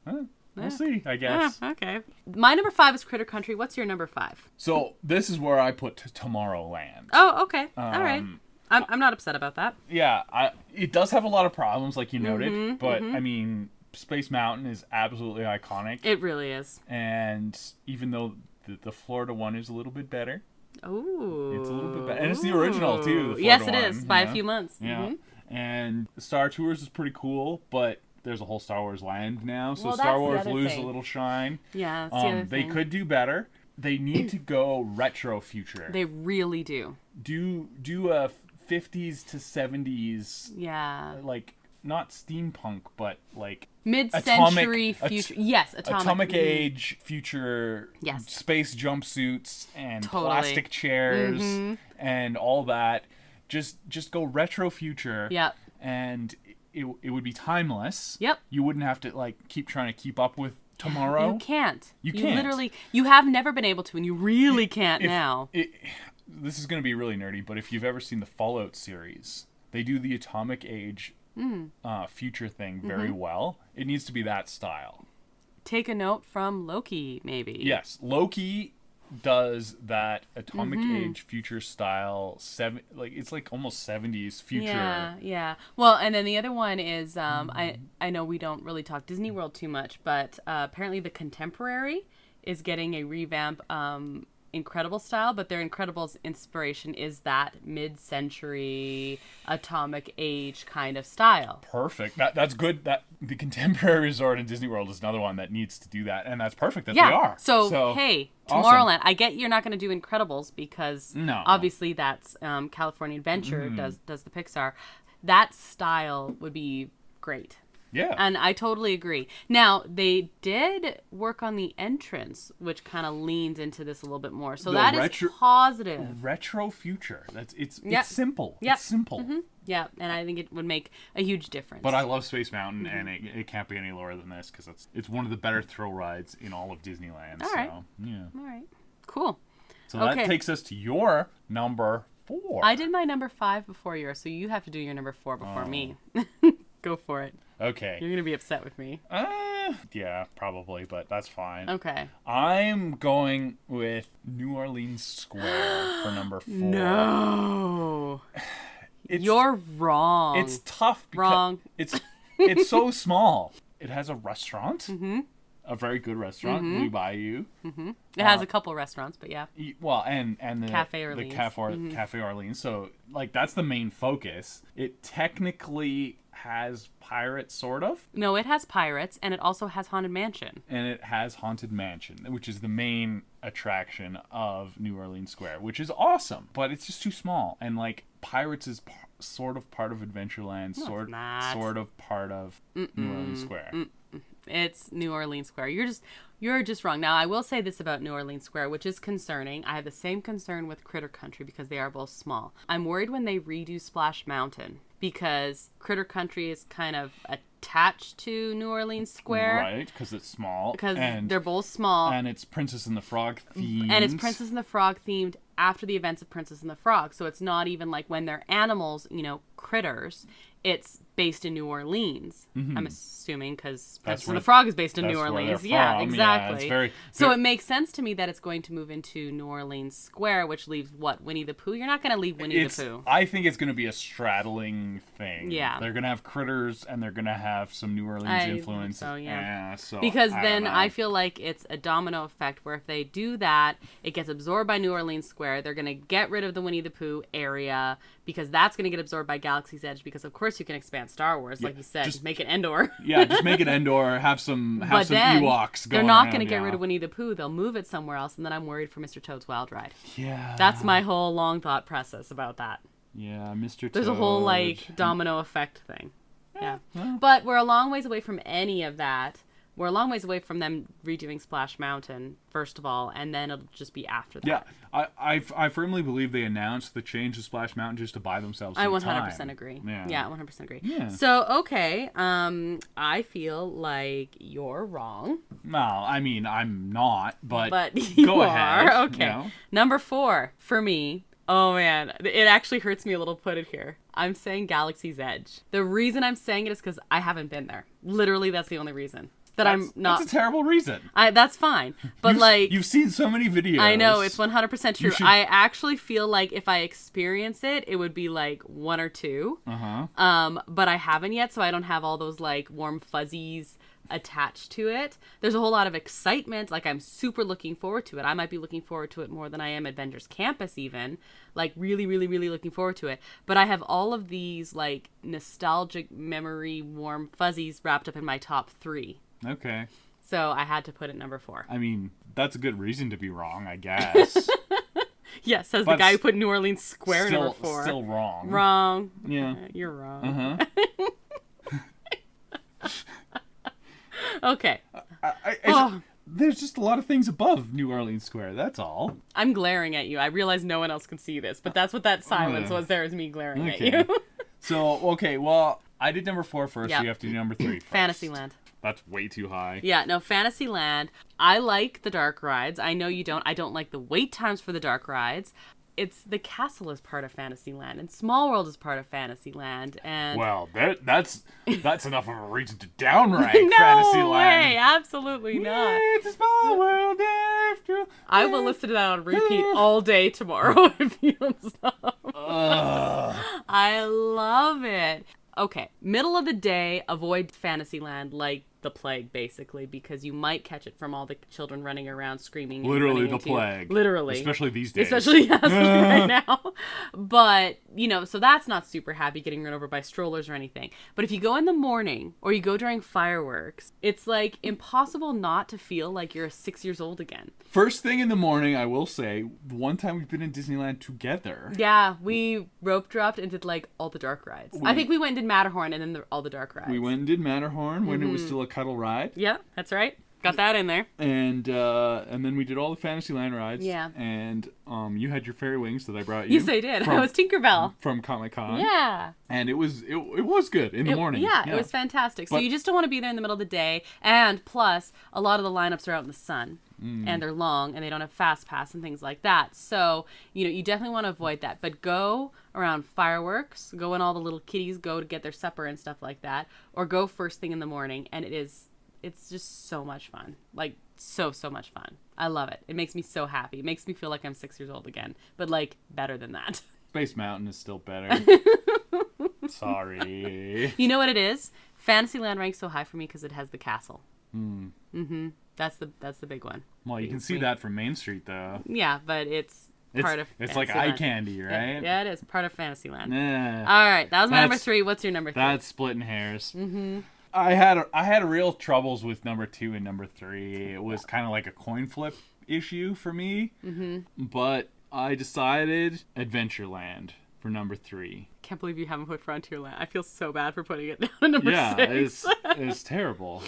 We'll see, I guess.
Okay. My number 5 is Critter Country. What's your number 5?
So this is where I put Tomorrowland.
Oh, okay. All right. I'm not upset about that.
Yeah, it does have a lot of problems, like you noted, but I mean, Space Mountain is absolutely iconic.
It really is.
And even though the Florida one is a little bit better.
Ooh.
It's a little bit better. And it's the original, too.
Yes, it is. By a few months.
Yeah. And Star Tours is pretty cool, but there's a whole Star Wars land now, so Star Wars lose a little shine.
Yeah, that's the other
thing. They could do better. They need to go retro future.
They really do.
Do a 50s to 70s.
Yeah.
Like, not steampunk, but like
mid-century future. Yes,
atomic age future.
Yes.
Space jumpsuits and plastic chairs and all that. Just go retro future.
Yep.
And it would be timeless.
Yep.
You wouldn't have to like keep trying to keep up with tomorrow.
You can't.
You can't.
Literally, you have never been able to, and you really can't now.
This is going to be really nerdy, but if you've ever seen the Fallout series, they do the atomic age future thing very well. It needs to be that style.
Take a note from Loki, maybe.
Yes, Loki does that atomic age future style it's like almost 70s future.
Yeah. Well, and then the other one is I know we don't really talk Disney World too much, but apparently the Contemporary is getting a revamp Incredible style, but their Incredibles inspiration is that mid-century atomic age kind of style.
Perfect. That's good. That the Contemporary Resort in Disney World is another one that needs to do that, and that's perfect that they are.
So hey, Tomorrowland. Awesome. I get you're not going to do Incredibles because obviously that's California Adventure does the Pixar. That style would be great.
Yeah.
And I totally agree. Now, they did work on the entrance, which kind of leans into this a little bit more. So that is positive.
Retro future. It's simple.
Yep.
It's simple.
Mm-hmm. Yeah, and I think it would make a huge difference.
But I love Space Mountain, and it can't be any lower than this because it's one of the better thrill rides in all of Disneyland.
All right.
Yeah.
All right. Cool.
So that takes us to your number 4.
I did my number 5 before yours, so you have to do your number 4 before me. Go for it.
Okay.
You're going to be upset with me.
Yeah, probably, but that's fine.
Okay.
I'm going with New Orleans Square for number 4.
No. You're wrong.
It's tough because it's so small. It has a restaurant. Mm-hmm. A very good restaurant, Blue Bayou.
Mm-hmm. It has a couple restaurants, but yeah.
Well, and the
Cafe Orleans.
The Cafe Orleans. So, like, that's the main focus. It technically has pirates, sort of.
No, it has pirates, and it also has Haunted Mansion.
And it has Haunted Mansion, which is the main attraction of New Orleans Square, which is awesome. But it's just too small. And, like, pirates is sort of part of Adventureland, sort of part of New Orleans Square.
It's New Orleans Square. You're just wrong. Now, I will say this about New Orleans Square, which is concerning. I have the same concern with Critter Country because they are both small. I'm worried when they redo Splash Mountain because Critter Country is kind of attached to New Orleans Square.
Right, because it's small.
Because they're both small.
And it's Princess and the Frog themed.
And it's Princess and the Frog themed after the events of Princess and the Frog. So it's not even like when they're animals, critters. It's based in New Orleans. Mm-hmm. I'm assuming because Princess and the Frog is based in New Orleans. Yeah, exactly. Yeah, so it makes sense to me that it's going to move into New Orleans Square, which leaves Winnie the Pooh? You're not going to leave Winnie the Pooh.
I think it's going to be a straddling thing.
Yeah.
They're going to have critters and they're going to have some New Orleans influence.
So, yeah.
So
because then I feel like it's a domino effect where if they do that, it gets absorbed by New Orleans Square. They're going to get rid of the Winnie the Pooh area because that's going to get absorbed by Galaxy's Edge because, of course, you can expand Star Wars, like you said. Just make it Endor.
Yeah, just make it Endor. Have some Ewoks going.
They're not going to get rid of Winnie the Pooh. They'll move it somewhere else, and then I'm worried for Mr. Toad's Wild Ride.
Yeah.
That's my whole long thought process about that.
Yeah, Mr. Toad.
There's a whole, domino effect thing. Yeah. But we're a long ways away from any of that. We're a long ways away from them redoing Splash Mountain, first of all, and then it'll just be after that.
Yeah, I firmly believe they announced the change to Splash Mountain just to buy themselves some time.
I 100% agree. Yeah, 100% agree.
Yeah.
So, okay, I feel like you're wrong.
No, I mean, I'm not, but
you
go ahead.
Are. Okay. Number 4, for me, oh man, it actually hurts me a little to put it here. I'm saying Galaxy's Edge. The reason I'm saying it is because I haven't been there. Literally, that's the only reason. That's a terrible reason. That's fine. But
you've seen so many videos.
I know, it's 100% true. I actually feel like if I experience it, it would be like 1 or 2. But I haven't yet, so I don't have all those warm fuzzies attached to it. There's a whole lot of excitement. I'm super looking forward to it. I might be looking forward to it more than I am Avengers Campus even. Really, really, really looking forward to it. But I have all of these nostalgic memory warm fuzzies wrapped up in my top 3.
Okay.
So I had to put it number 4.
I mean, that's a good reason to be wrong, I guess.
Yeah, says the guy who put New Orleans Square number 4.
Still wrong.
Wrong.
Yeah.
You're wrong. Okay.
There's just a lot of things above New Orleans Square, that's all.
I'm glaring at you. I realize no one else can see this, but that's what that silence was there, is me glaring at you.
So, okay, well, I did number 4 first, so you have to do number 3 first.
Fantasyland.
That's way too high.
Yeah, no, Fantasyland. I like the dark rides. I know you don't. I don't like the wait times for the dark rides. it's the castle is part of Fantasyland, and Small World is part of Fantasyland, and
well, that's enough of a reason to downrank
no
Fantasyland.
Way, absolutely not.
It's a small world after.
I will listen to that on repeat all day tomorrow if you don't stop. I love it. Okay, middle of the day, avoid Fantasyland like the plague, basically, because you might catch it from all the children running around screaming.
Literally the plague.
Literally.
Especially these days.
Especially right now. But, so that's not super happy getting run over by strollers or anything. But if you go in the morning or you go during fireworks, it's like impossible not to feel like you're 6 years old again.
First thing in the morning, I will say, one time we've been in Disneyland together.
Yeah, we rope dropped and did like all the dark rides. I think we went and did Matterhorn and then all the dark rides.
We went and did Matterhorn when it was still a cuddle ride.
Yeah, that's right. Got that in there.
And then we did all the Fantasyland rides.
Yeah.
And you had your fairy wings that I brought you.
Yes, I did. I was Tinkerbell.
From Comic-Con.
Yeah.
And it was good in the morning.
Yeah, it was fantastic. So you just don't want to be there in the middle of the day. And plus, a lot of the lineups are out in the sun. And they're long, and they don't have fast pass and things like that. So, you definitely want to avoid that. But go around fireworks, go when all the little kiddies go to get their supper and stuff like that, or go first thing in the morning, and it's just so much fun. Like, so much fun. I love it. It makes me so happy. It makes me feel like I'm 6 years old again, but like better than that.
Space Mountain is still better. Sorry.
You know what it is? Fantasyland ranks so high for me because it has the castle. That's the big one.
Well, you can see that from Main Street, though.
Yeah, but it's part of
It's like eye candy, right?
Yeah, it is. Part of Fantasyland.
Yeah.
All right, that was my number 3. What's your number 3?
That's splitting hairs. I had a real troubles with number 2 and number 3. It was kind of like a coin flip issue for me. But I decided Adventureland for number 3.
Can't believe you haven't put Frontierland. I feel so bad for putting it down at number 6.
It's terrible.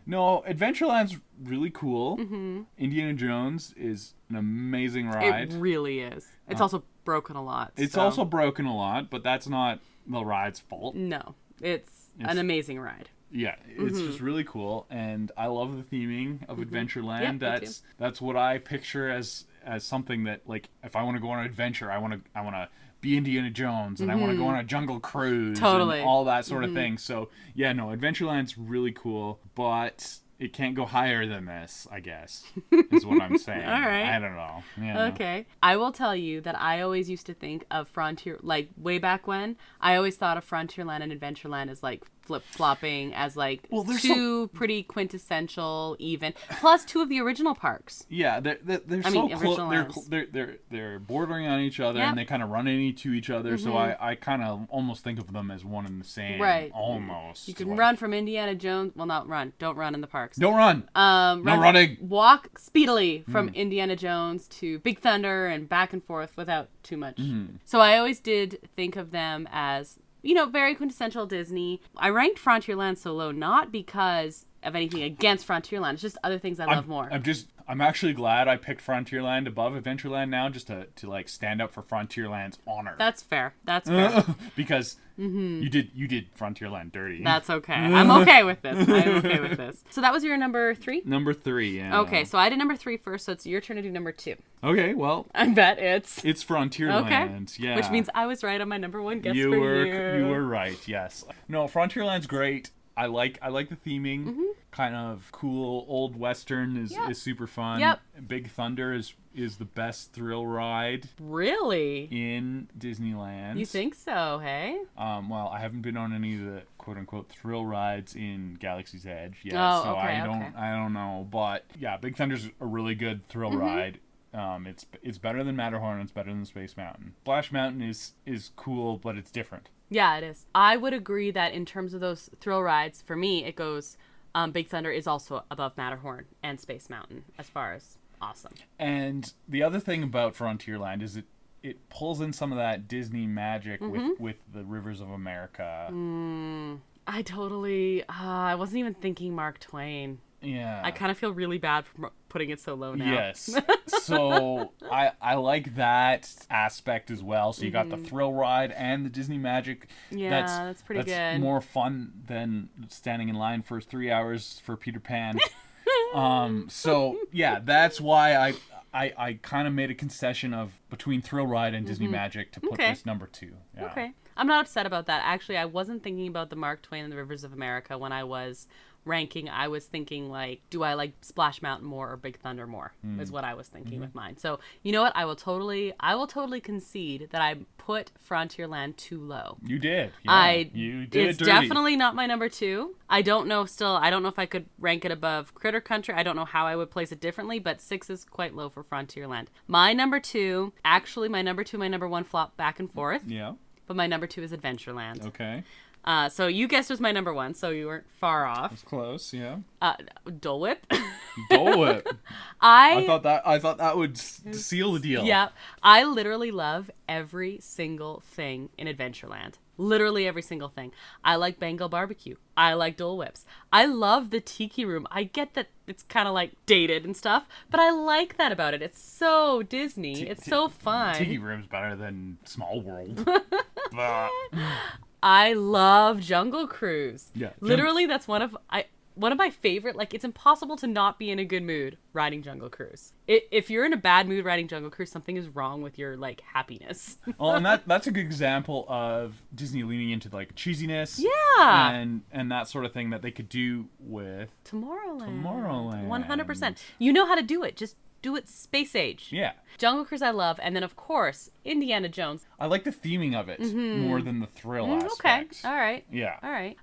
No, Adventureland's really cool. Indiana Jones is an amazing ride.
It really is. It's also broken a lot.
It's also broken a lot, but that's not the ride's fault.
No, it's an amazing ride.
Yeah, it's just really cool, and I love the theming of Adventureland. Yeah, that's what I picture as something that, like, if I want to go on an adventure, I want to be Indiana Jones, and I want to go on a jungle cruise, and all that sort of thing. So yeah, no, Adventureland's really cool, but it can't go higher than this, I guess, is what I'm saying.
All right.
I don't know. Yeah.
Okay. I will tell you that I always used to think of Frontier, like way back when, I always thought of Frontierland and Adventureland as like flip-flopping, as like two pretty quintessential even, plus 2 of the original parks.
Yeah, they're so close. They're bordering on each other, and they kind of run into each other. So I kind of almost think of them as one and the same. Right. Almost.
You can run from Indiana Jones. Well, not run. Don't run in the parks.
Don't run. No running.
Walk speedily from Indiana Jones to Big Thunder and back and forth without too much. So I always did think of them as, very quintessential Disney. I ranked Frontierland so low, not because of anything against Frontierland. It's just other things I love more.
I'm actually glad I picked Frontierland above Adventureland now, just to like stand up for Frontierland's honor.
That's fair.
Because you did Frontierland dirty.
That's okay. I'm okay with this. So that was your number 3?
Number 3, yeah.
Okay, so I did number 3 first, so it's your turn to do number 2.
Okay, well,
I bet it's
Frontierland.
Okay.
Yeah.
Which means I was right on my number 1 guess
you
for
were
you.
You were right. Yes. No, Frontierland's great. I like the theming. Kind of cool old western is super fun.
Yep.
Big Thunder is the best thrill ride.
Really?
In Disneyland.
You think so, hey?
Well, I haven't been on any of the quote unquote thrill rides in Galaxy's Edge yet, so I don't know. But yeah, Big Thunder's a really good thrill ride. It's better than Matterhorn, it's better than Space Mountain. Splash Mountain is cool, but it's different.
Yeah, it is. I would agree that in terms of those thrill rides, for me, it goes, Big Thunder is also above Matterhorn and Space Mountain as far as awesome.
And the other thing about Frontierland is it pulls in some of that Disney magic with the Rivers of America.
I totally, I wasn't even thinking Mark Twain.
Yeah.
I kind of feel really bad for putting it so low now.
Yes. So I like that aspect as well. So you got the thrill ride and the Disney magic.
Yeah, that's pretty good.
That's more fun than standing in line for 3 hours for Peter Pan. So yeah, that's why I kind of made a concession of between Thrill Ride and Disney Magic to put this number 2. Yeah.
Okay. I'm not upset about that. Actually, I wasn't thinking about the Mark Twain and the Rivers of America when I was ranking. I was thinking, like, do I like Splash Mountain more or Big Thunder more? Is what I was thinking with mine. So, you know what? I will totally concede that I put Frontierland too low.
You did. Yeah, you did.
It's definitely not my number 2. I don't know if I could rank it above Critter Country. I don't know how I would place it differently, but 6 is quite low for Frontierland. My number 2, actually my number 1 flop back and forth.
Yeah.
But my number 2 is Adventureland.
Okay.
So you guessed was my number 1, so you weren't far off.
It's close, yeah.
Dole Whip.
Dole Whip. I thought that would seal the deal.
Yeah. I literally love every single thing in Adventureland. Literally every single thing. I like Bengal barbecue. I like Dole Whips. I love the Tiki Room. I get that it's kind of like dated and stuff, but I like that about it. It's so Disney. It's so fun.
Tiki Room's better than Small World.
I love Jungle Cruise.
Yeah.
Literally, that's one of my favorite. Like, it's impossible to not be in a good mood riding Jungle Cruise. If you're in a bad mood riding Jungle Cruise, something is wrong with your, like, happiness.
Well, and that's a good example of Disney leaning into, like, cheesiness.
Yeah.
And that sort of thing that they could do with
Tomorrowland.
100%.
You know how to do it. Just do it space age.
Yeah.
Jungle Cruise I love. And then, of course, Indiana Jones.
I like the theming of it more than the thrill aspect.
Okay. All right.
Yeah.
All right.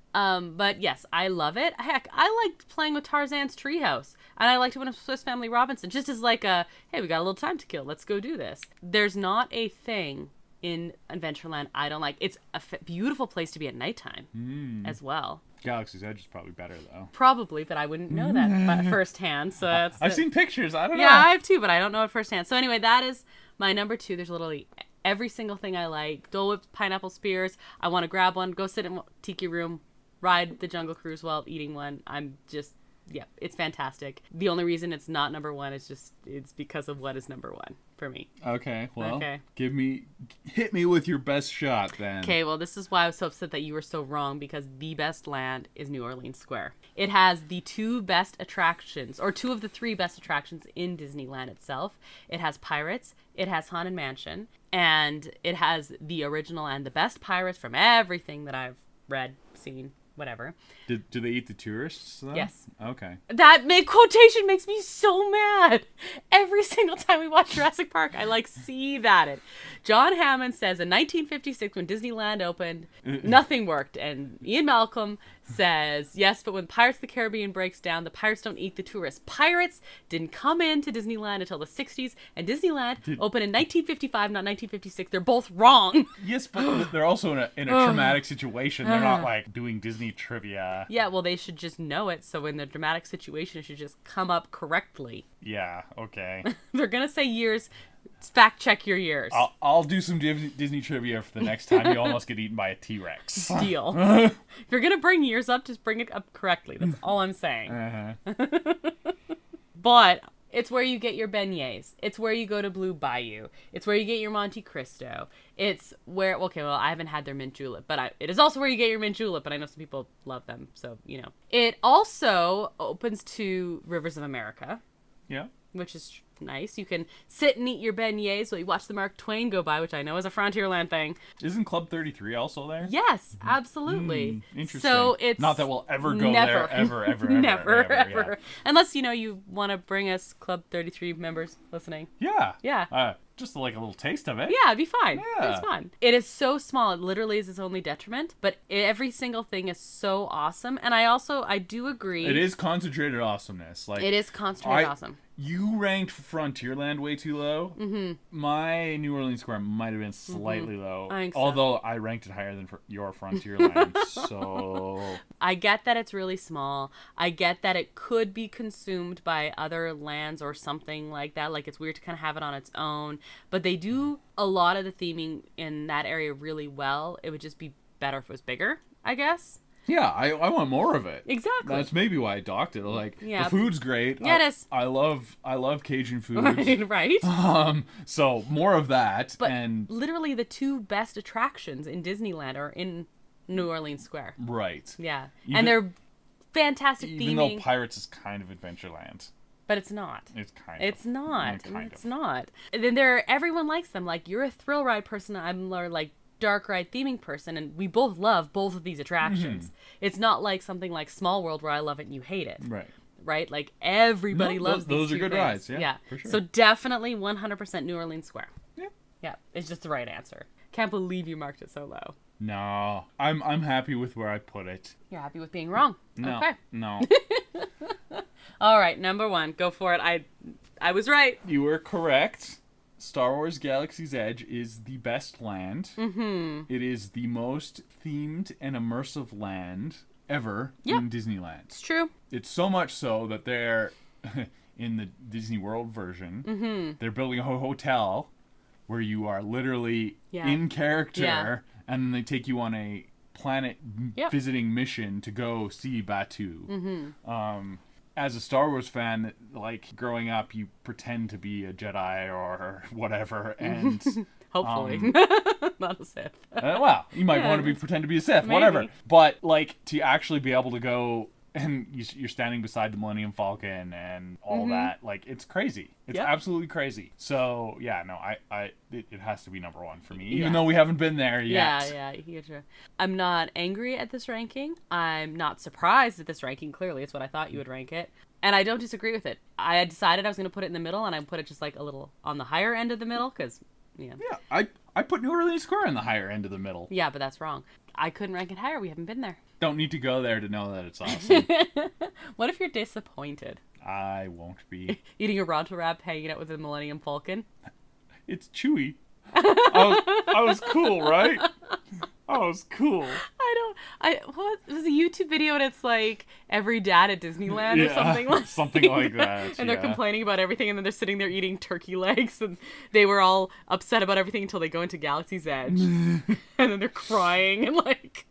But yes, I love it. Heck, I liked playing with Tarzan's treehouse. And I liked it when it was Swiss Family Robinson. Just as like hey, we got a little time to kill. Let's go do this. There's not a thing in Adventureland I don't like. It's a beautiful place to be at nighttime as well.
Galaxy's Edge is probably better, though.
Probably, but I wouldn't know that firsthand. So
I've seen pictures. I don't know.
Yeah, I have too, but I don't know it firsthand. So anyway, that is my number 2. There's literally every single thing I like. Dole Whip, Pineapple Spears. I want to grab one, go sit in Tiki Room, ride the Jungle Cruise while eating one. I'm just... Yeah, it's fantastic. The only reason it's not number 1 is it's because of what is number 1 for me.
Okay, well, hit me with your best shot then.
Okay, well, this is why I was so upset that you were so wrong, because the best land is New Orleans Square. It has the 2 best attractions, or 2 of the 3 best attractions in Disneyland itself. It has Pirates, it has Haunted Mansion, and it has the original and the best pirates from everything that I've read, seen, whatever.
Do they eat the tourists, though?
Yes.
Okay.
That quotation makes me so mad. Every single time we watch Jurassic Park, I see that. John Hammond says in 1956 when Disneyland opened, nothing worked. And Ian Malcolm says, yes, but when Pirates of the Caribbean breaks down, the pirates don't eat the tourists. Pirates didn't come into Disneyland until the 60s, and Disneyland opened in 1955, not 1956. They're both wrong.
Yes, but they're also in a traumatic situation. They're not, doing Disney trivia.
Yeah, well, they should just know it, so in the dramatic situation, it should just come up correctly.
Yeah, okay.
They're going to say years. Fact check your years.
I'll do some Disney trivia for the next time you almost get eaten by a T-Rex.
Deal. If you're going to bring years up, just bring it up correctly. That's all I'm saying. But it's where you get your beignets. It's where you go to Blue Bayou. It's where you get your Monte Cristo. It's where, I haven't had their mint julep, but it is also where you get your mint julep, and I know some people love them, so, It also opens to Rivers of America.
Yeah.
Which is nice. You can sit and eat your beignets while you watch the Mark Twain go by, which I know is a Frontierland thing.
Isn't Club 33 also there?
Yes, absolutely.
Interesting.
So it's
not that we'll ever go there, ever.
Never.
Yeah.
Unless, you want to bring us Club 33 members listening.
Yeah.
Yeah.
Just a little taste of it.
Yeah, it'd be fine.
Yeah.
It's fun. It is so small. It literally is its only detriment, but every single thing is so awesome. And I do agree.
It is concentrated awesomeness.
It is concentrated awesome.
You ranked Frontierland way too low. Mm-hmm. My New Orleans Square might have been slightly low.
I think so.
Although I ranked it higher than your Frontierland. So
I get that it's really small. I get that it could be consumed by other lands or something like that. Like, it's weird to kind of have it on its own. But they do a lot of the theming in that area really well. It would just be better if it was bigger, I guess.
Yeah, I want more of it.
Exactly.
That's maybe why I docked it. The food's great.
Yeah, it is.
I love Cajun food.
Right.
So more of that.
But literally the 2 best attractions in Disneyland are in New Orleans Square.
Right.
Yeah. And they're fantastic
even
theming.
Though Pirates is kind of Adventureland.
But it's not.
It's kind
of. It's not.
Kind
it's not. And then everyone likes them. Like, you're a thrill ride person. I'm like dark ride theming person, and we both love both of these attractions. It's not like something like Small World where I love it and you hate it. Right? Like, everybody loves these
those are good
things.
rides. Yeah, for sure.
So definitely 100% New Orleans Square.
Yeah,
it's just the right answer. Can't believe you marked it so low.
No, I'm happy with where I put it.
You're happy with being wrong.
No,
okay.
No.
All right, number 1. Go for it. I was right.
You were correct. Star Wars Galaxy's Edge is the best land. It is the most themed and immersive land ever in Disneyland.
It's true.
It's so much so that they're, in the Disney World version, they're building a hotel where you are literally in character, and then they take you on a planet visiting mission to go see Batuu. As a Star Wars fan, like, growing up, you pretend to be a Jedi or whatever, and
hopefully not a Sith.
Well, you might want to pretend to be a Sith, whatever. But like, to actually be able to go and you're standing beside the Millennium Falcon and all that, like, it's crazy. It's absolutely crazy. So yeah, no, it has to be number 1 for me, even though we haven't been there yet.
Yeah. I'm not angry at this ranking. I'm not surprised at this ranking. Clearly, it's what I thought you would rank it. And I don't disagree with it. I decided I was going to put it in the middle, and I put it just like a little on the higher end of the middle, because,
I put New Orleans Square in the higher end of the middle.
Yeah, but that's wrong. I couldn't rank it higher. We haven't been there.
Don't need to go there to know that it's awesome.
What if you're disappointed?
I won't be.
Eating a Ronto Wrap, hanging out with the Millennium Falcon?
It's chewy. I was cool, right? I was cool.
What was a YouTube video, and it's like every dad at Disneyland or something like
something like that.
And they're complaining about everything, and then they're sitting there eating turkey legs, and they were all upset about everything until they go into Galaxy's Edge, and then they're crying and like.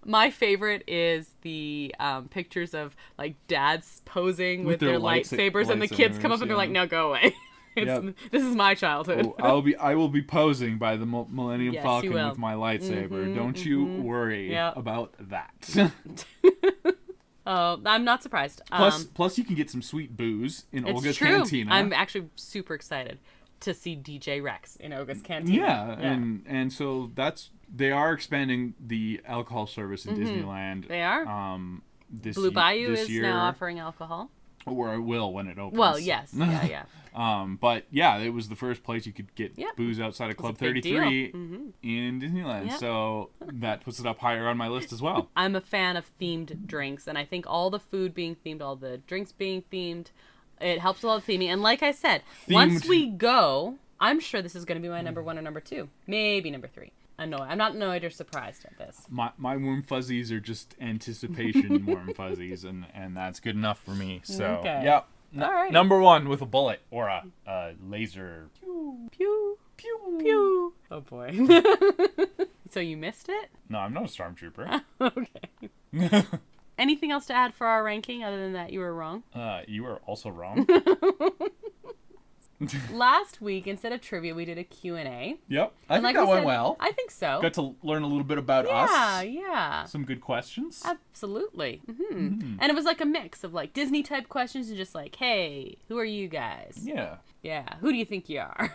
My favorite is the pictures of like dads posing with their lightsabers, and the kids come up and they're like, "No, go away." This is my childhood.
I will be posing by the Millennium Falcon with my lightsaber. Don't you worry about that.
I'm not surprised.
Plus, you can get some sweet booze in Olga's
true.
Cantina.
I'm actually super excited to see DJ Rex in Olga's Cantina.
Yeah. And so they are expanding the alcohol service in Disneyland.
They are.
Blue
Bayou
this
is
year,
now offering alcohol.
Or it will when it opens.
Well, yes. Yeah.
But yeah, it was the first place you could get booze outside of Club 33 in Disneyland.
Yep.
So that puts it up higher on my list as well.
I'm a fan of themed drinks, and I think all the food being themed, all the drinks being themed, it helps a lot of theming. And like I said, once we go, I'm sure this is going to be my number 1 or number 2. Maybe number 3. I'm not annoyed or surprised at this.
My warm fuzzies are just anticipation warm fuzzies, and that's good enough for me. So, yep.
All right.
Number 1 with a bullet or a laser.
Pew, pew, pew, pew. Oh, boy. So you missed it?
No, I'm not a stormtrooper.
Okay. Anything else to add for our ranking other than that you were wrong?
You were also wrong.
Last week, instead of trivia, we did a Q&A.
Yep. I think that went well.
I think so.
Got to learn a little bit about us.
Yeah.
Some good questions.
Absolutely. And it was like a mix of like Disney type questions and just like, hey, who are you guys?
Yeah.
Who do you think you are?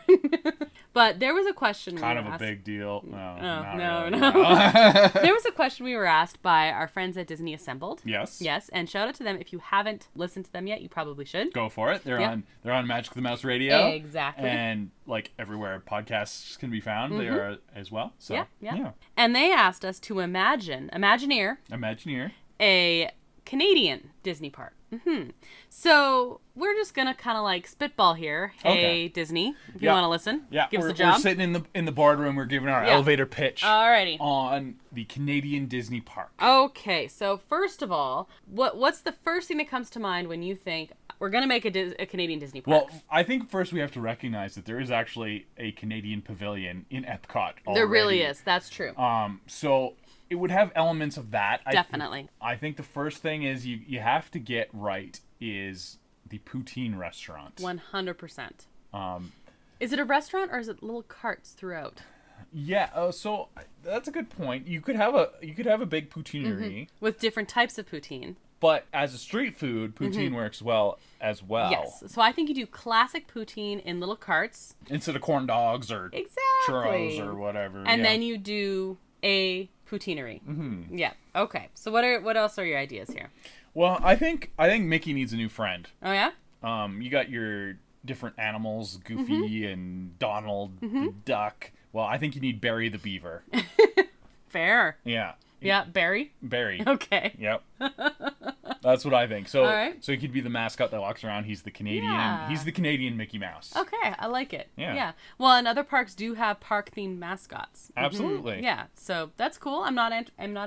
But there was a question
kind of a big deal.
No. There was a question we were asked by our friends at Disney Assembled.
Yes.
And shout out to them. If you haven't listened to them yet, you probably should.
Go for it. They're on Magic the Mouse Radio.
Exactly.
And like everywhere podcasts can be found, they are as well. So yeah.
And they asked us to Imagineer a Canadian Disney park. So we're just gonna kind of like spitball here. Hey, Disney, if you want to listen, give us a job.
We're sitting in the boardroom. We're giving our elevator pitch.
Alrighty.
On the Canadian Disney park.
Okay, so first of all, what's the first thing that comes to mind when you think we're gonna make a Canadian Disney park?
Well, I think first we have to recognize that there is actually a Canadian pavilion in Epcot already.
There really is. That's true.
So it would have elements of that.
Definitely.
I think the first thing is you have to get right is the poutine restaurant.
100%. Is it a restaurant or is it little carts throughout?
Yeah. So that's a good point. You could have a big poutineery
with different types of poutine.
But as a street food, poutine works well as well.
Yes. So I think you do classic poutine in little carts.
Instead of corn dogs or churros or whatever.
And then you do a poutineery. Mm-hmm. Yeah. Okay. So what else are your ideas here?
Well, I think Mickey needs a new friend.
Oh, yeah?
You got your different animals, Goofy and Donald the Duck. Well, I think you need Barry the Beaver.
Fair.
Yeah.
Yeah, Barry?
Barry.
Okay.
Yep. That's what I think. So,
all right.
So he could be the mascot that walks around. He's the Canadian. He's the Canadian Mickey Mouse.
Okay, I like it.
Yeah.
Well, and other parks do have park-themed mascots.
Absolutely.
Yeah. So that's cool. I'm not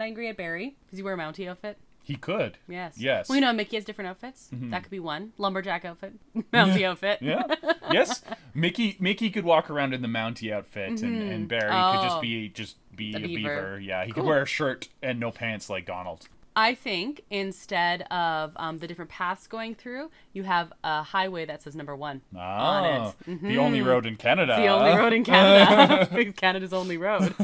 angry at Barry. Does he wear a Mountie outfit?
He could.
Yes.
Yes.
Well, Mickey has different outfits. That could be one. Lumberjack outfit. Mountie outfit.
Yeah. Yes. Mickey could walk around in the Mountie outfit, and Barry could just be a beaver. Yeah. He could wear a shirt and no pants like Donald.
I think instead of the different paths going through, you have a highway that says number 1 on it. Mm-hmm.
The only road in Canada.
It's the only road in Canada. Canada's only road.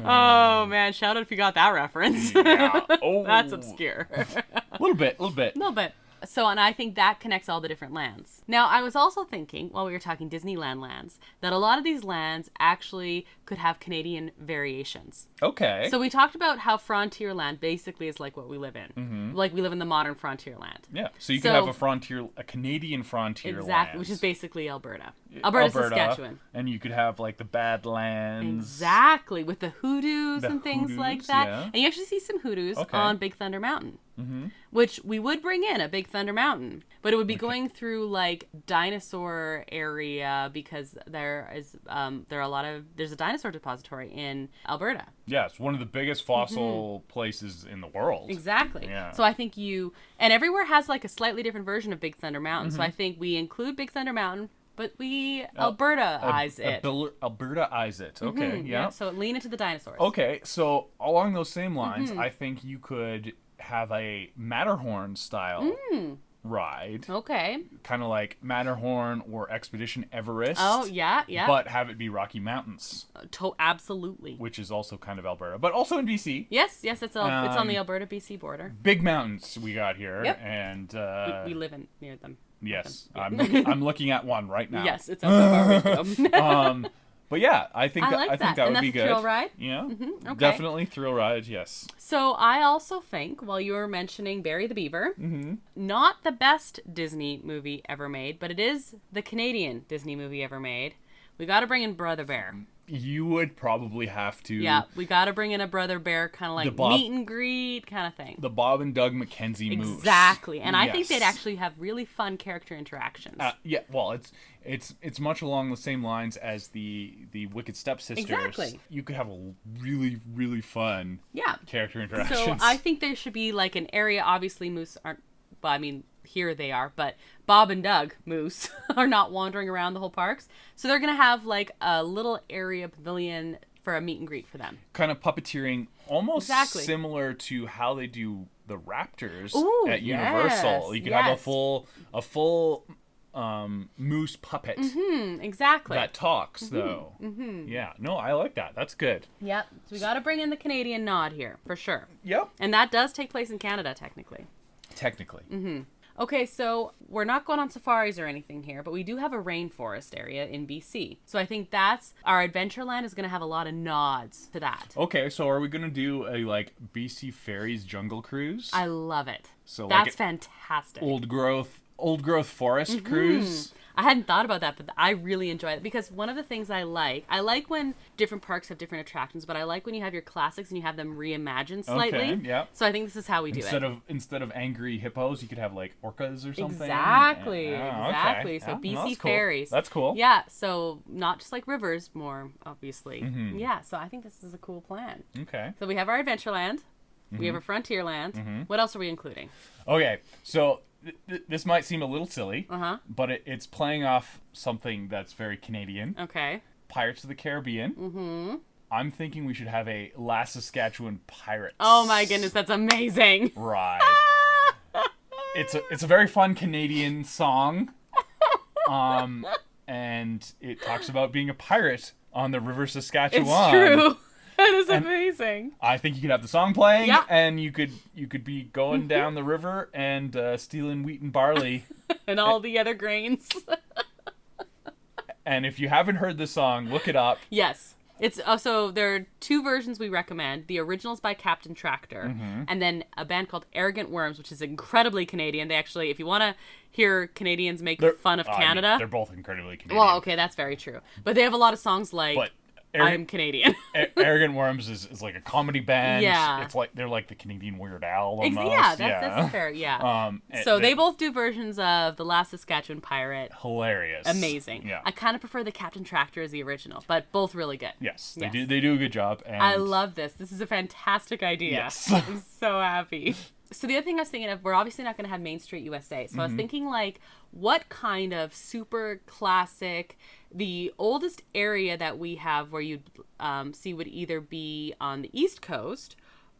Oh man, shout out if you got that reference.
Yeah. Oh.
That's obscure.
A little bit.
So, and I think that connects all the different lands. Now, I was also thinking, while we were talking Disneyland lands, that a lot of these lands actually could have Canadian variations.
Okay.
So we talked about how Frontierland basically is like what we live in. Mm-hmm. Like we live in the modern Frontierland.
Yeah. So you could have a Canadian Frontierland.
Exactly, which is basically Alberta. Alberta, Saskatchewan.
And you could have like the Badlands.
Exactly, with the hoodoos and things like that. Yeah. And you actually see some hoodoos on Big Thunder Mountain. Mm-hmm. Which we would bring in at Big Thunder Mountain, but it would be going through like dinosaur area because there's a dinosaur depository in Alberta.
Yeah, it's one of the biggest fossil places in the world.
Exactly.
Yeah.
So I think and everywhere has like a slightly different version of Big Thunder Mountain. So I think we include Big Thunder Mountain, but we Alberta-ize it.
Alberta-ize it. Okay. Yeah.
So lean into the dinosaurs.
Okay. So along those same lines, I think you could have a Matterhorn style ride.
Okay.
Kind of like Matterhorn or Expedition Everest.
Oh, yeah.
But have it be Rocky Mountains.
Absolutely.
Which is also kind of Alberta, but also in BC.
Yes, it's on the Alberta-BC border.
Big mountains we got here.
Yep.
And
we live near them.
Yes. I'm looking at one right now.
Yes, it's out of
But yeah, I think that would be good.
Thrill ride?
Yeah. Mm-hmm. Okay. Definitely thrill ride, yes.
So I also think, while you were mentioning Barry the Beaver, not the best Disney movie ever made, but it is the Canadian Disney movie ever made. We got to bring in Brother Bear.
You would probably have to.
Yeah, we got to bring in a Brother Bear kind of like meet and greet kind of thing.
The Bob and Doug McKenzie moose.
Exactly. And I think they'd actually have really fun character interactions.
Yeah, well, it's much along the same lines as the Wicked Stepsisters.
Exactly.
You could have a really, really fun character interactions.
So I think there should be like an area, obviously moose aren't, well, I mean, here they are, but Bob and Doug moose are not wandering around the whole parks. So they're going to have like a little area pavilion for a meet and greet for them.
Kind of puppeteering, almost similar to how they do the Raptors at Universal. You could have a full moose puppet.
Mm-hmm, exactly.
That talks, though. Mm-hmm. Yeah. No, I like that. That's good.
Yep. So we got to bring in the Canadian nod here, for sure.
Yep.
And that does take place in Canada, technically. Mm-hmm. Okay, so we're not going on safaris or anything here, but we do have a rainforest area in BC. So I think our Adventureland is going to have a lot of nods to that.
Okay, so are we going to do a BC Ferries jungle cruise?
I love it.
So
that's fantastic.
Old growth forest cruise.
I hadn't thought about that, but I really enjoy it because one of the things I like when different parks have different attractions, but I like when you have your classics and you have them reimagined slightly.
Okay, yeah.
So I think this is how we do it.
Instead of angry hippos, you could have like orcas or something.
Exactly.
Okay.
So BC Ferries.
That's cool.
Yeah. So not just like rivers, more obviously. Mm-hmm. Yeah. So I think this is a cool plan.
Okay.
So we have our Adventureland. Mm-hmm. We have a Frontierland. Mm-hmm. What else are we including?
Okay. So this might seem a little silly, but it's playing off something that's very Canadian.
Okay.
Pirates of the Caribbean. Mm-hmm. I'm thinking we should have a Last Saskatchewan Pirates.
Oh my goodness, that's amazing.
Ride. It's a very fun Canadian song. And it talks about being a pirate on the River Saskatchewan.
It's true. That is amazing.
I think you could have the song playing, and you could be going down the river and stealing wheat and barley.
And all the other grains.
And if you haven't heard the song, look it up.
Yes. It's also, there are 2 versions we recommend. The original is by Captain Tractor, and then a band called Arrogant Worms, which is incredibly Canadian. They actually, if you want to hear Canadians make fun of Canada.
They're both incredibly Canadian.
Well, okay, that's very true. But they have a lot of songs like, I'm Canadian.
Arrogant Worms is like a comedy band.
Yeah.
It's like, they're like the Canadian Weird Al almost.
Yeah, that's fair, yeah. So they both do versions of The Last Saskatchewan Pirate.
Hilarious.
Amazing.
Yeah.
I kind of prefer the Captain Tractor as the original, but both really good.
Yes, they do a good job. And
I love this. This is a fantastic idea.
Yes.
I'm so happy. So the other thing I was thinking of, we're obviously not going to have Main Street USA. So I was thinking, like, what kind of super classic, the oldest area that we have where you'd see would either be on the East Coast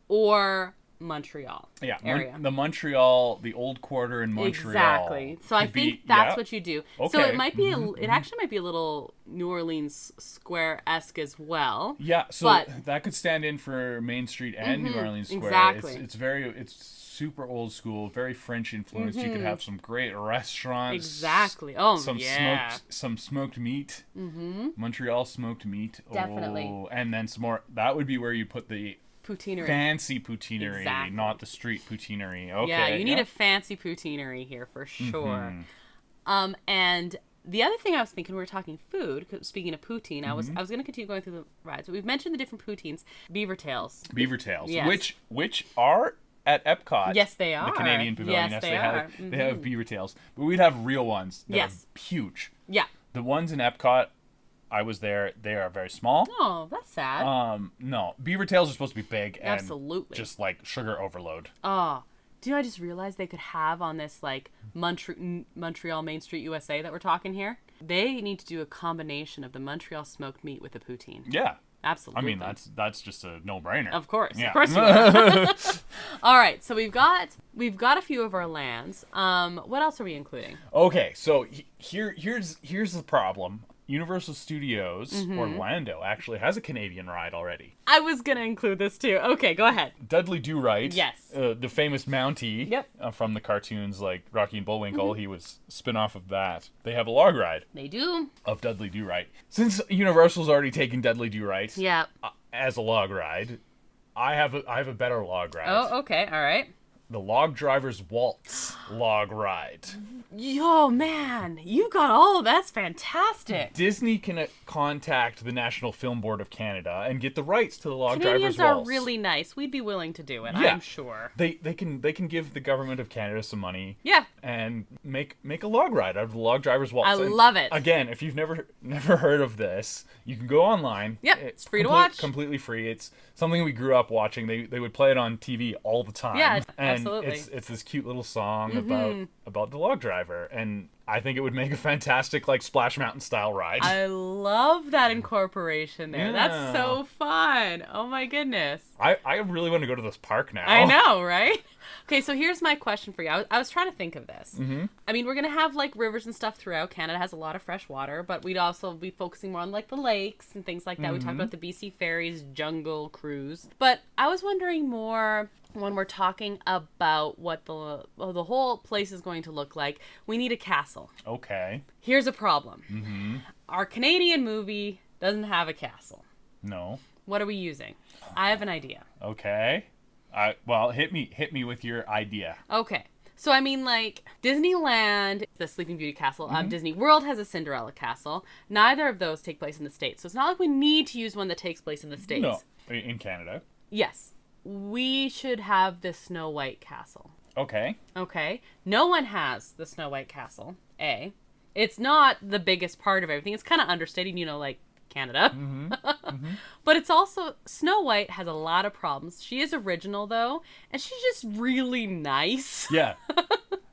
or Montreal area.
The Montreal, the old quarter in Montreal.
Exactly. So I think that's what you do. Okay. So it might be, it actually might be a little New Orleans Square-esque as well.
Yeah, so that could stand in for Main Street and New Orleans Square.
Exactly.
It's super old school, very French influenced. You could have some great restaurants.
Exactly. Oh,
some smoked meat. Montreal smoked meat.
Definitely.
Oh, and then some more. That would be where you put the
poutineery.
Fancy poutineery, not the street poutineery. Okay.
Yeah, you need a fancy poutineery here for sure. And the other thing I was thinking, we were talking food, speaking of poutine, I was going to continue going through the rides. But we've mentioned the different poutines. Beaver Tails.
Yes. Which are at Epcot.
Yes, they are.
The Canadian Pavilion.
Yes, they are.
They have beaver tails. But we'd have real ones that are huge.
Yeah.
The ones in Epcot, I was there, they are very small.
Oh, that's sad.
No. Beaver tails are supposed to be big and just like sugar overload.
Oh. Do you know, I just realized they could have on this, like, Montreal Main Street USA that we're talking here? They need to do a combination of the Montreal smoked meat with the poutine.
Yeah.
Absolutely.
I mean, that's just a no-brainer.
Of course.
Yeah.
Of course you are. All right, so we've got a few of our lands. What else are we including?
Okay, so here's the problem. Universal Studios Orlando actually has a Canadian ride already.
I was going to include this too. Okay, go ahead.
Dudley Do-Right.
Yes.
The famous Mountie from the cartoons like Rocky and Bullwinkle. He was a spin-off of that. They have a log ride.
They do.
Of Dudley Do-Right. Since Universal's already taken Dudley Do-Right as a log ride, I have a better log ride.
Oh, okay. All right.
The Log Driver's Waltz log ride.
Yo, man, you got all that's fantastic.
Disney can contact the National Film Board of Canada and get the rights to the Log
Canadians
Driver's Waltz.
are really nice. We'd be willing to do it,
yeah.
I'm sure.
They can give the government of Canada some money.
Yeah.
And make a log ride out of the Log Driver's Waltz.
I love it.
Again, if you've never heard of this, you can go online.
Yep, it's free to watch.
Completely free. It's something we grew up watching. They would play it on TV all the time.
Yeah,
and
absolutely.
It's this cute little song about the log driver, and I think it would make a fantastic like Splash Mountain style ride.
I love that incorporation there.
Yeah.
That's so fun. Oh my goodness.
I really want to go to this park now.
I know, right? Okay, so here's my question for you. I was trying to think of this. I mean, we're going to have like rivers and stuff throughout. Canada has a lot of fresh water, but we'd also be focusing more on like the lakes and things like that. We talked about the BC Ferries jungle cruise. But I was wondering more when we're talking about what the whole place is going to look like. We need a castle. Okay. Here's a problem. Our Canadian movie doesn't have a castle.
No.
What are we using? I have an idea.
Okay. Well, hit me with your idea.
Okay. So, I mean, like, Disneyland, the Sleeping Beauty Castle, Disney World has a Cinderella Castle. Neither of those take place in the States. So it's not like we need to use one that takes place in the States.
No, in Canada.
Yes. We should have the Snow White Castle.
Okay.
Okay. No one has the Snow White Castle, A. It's not the biggest part of everything. It's kind of understated, like, Canada. But it's also, Snow White has a lot of problems. She is original, though, and she's just really nice.
Yeah.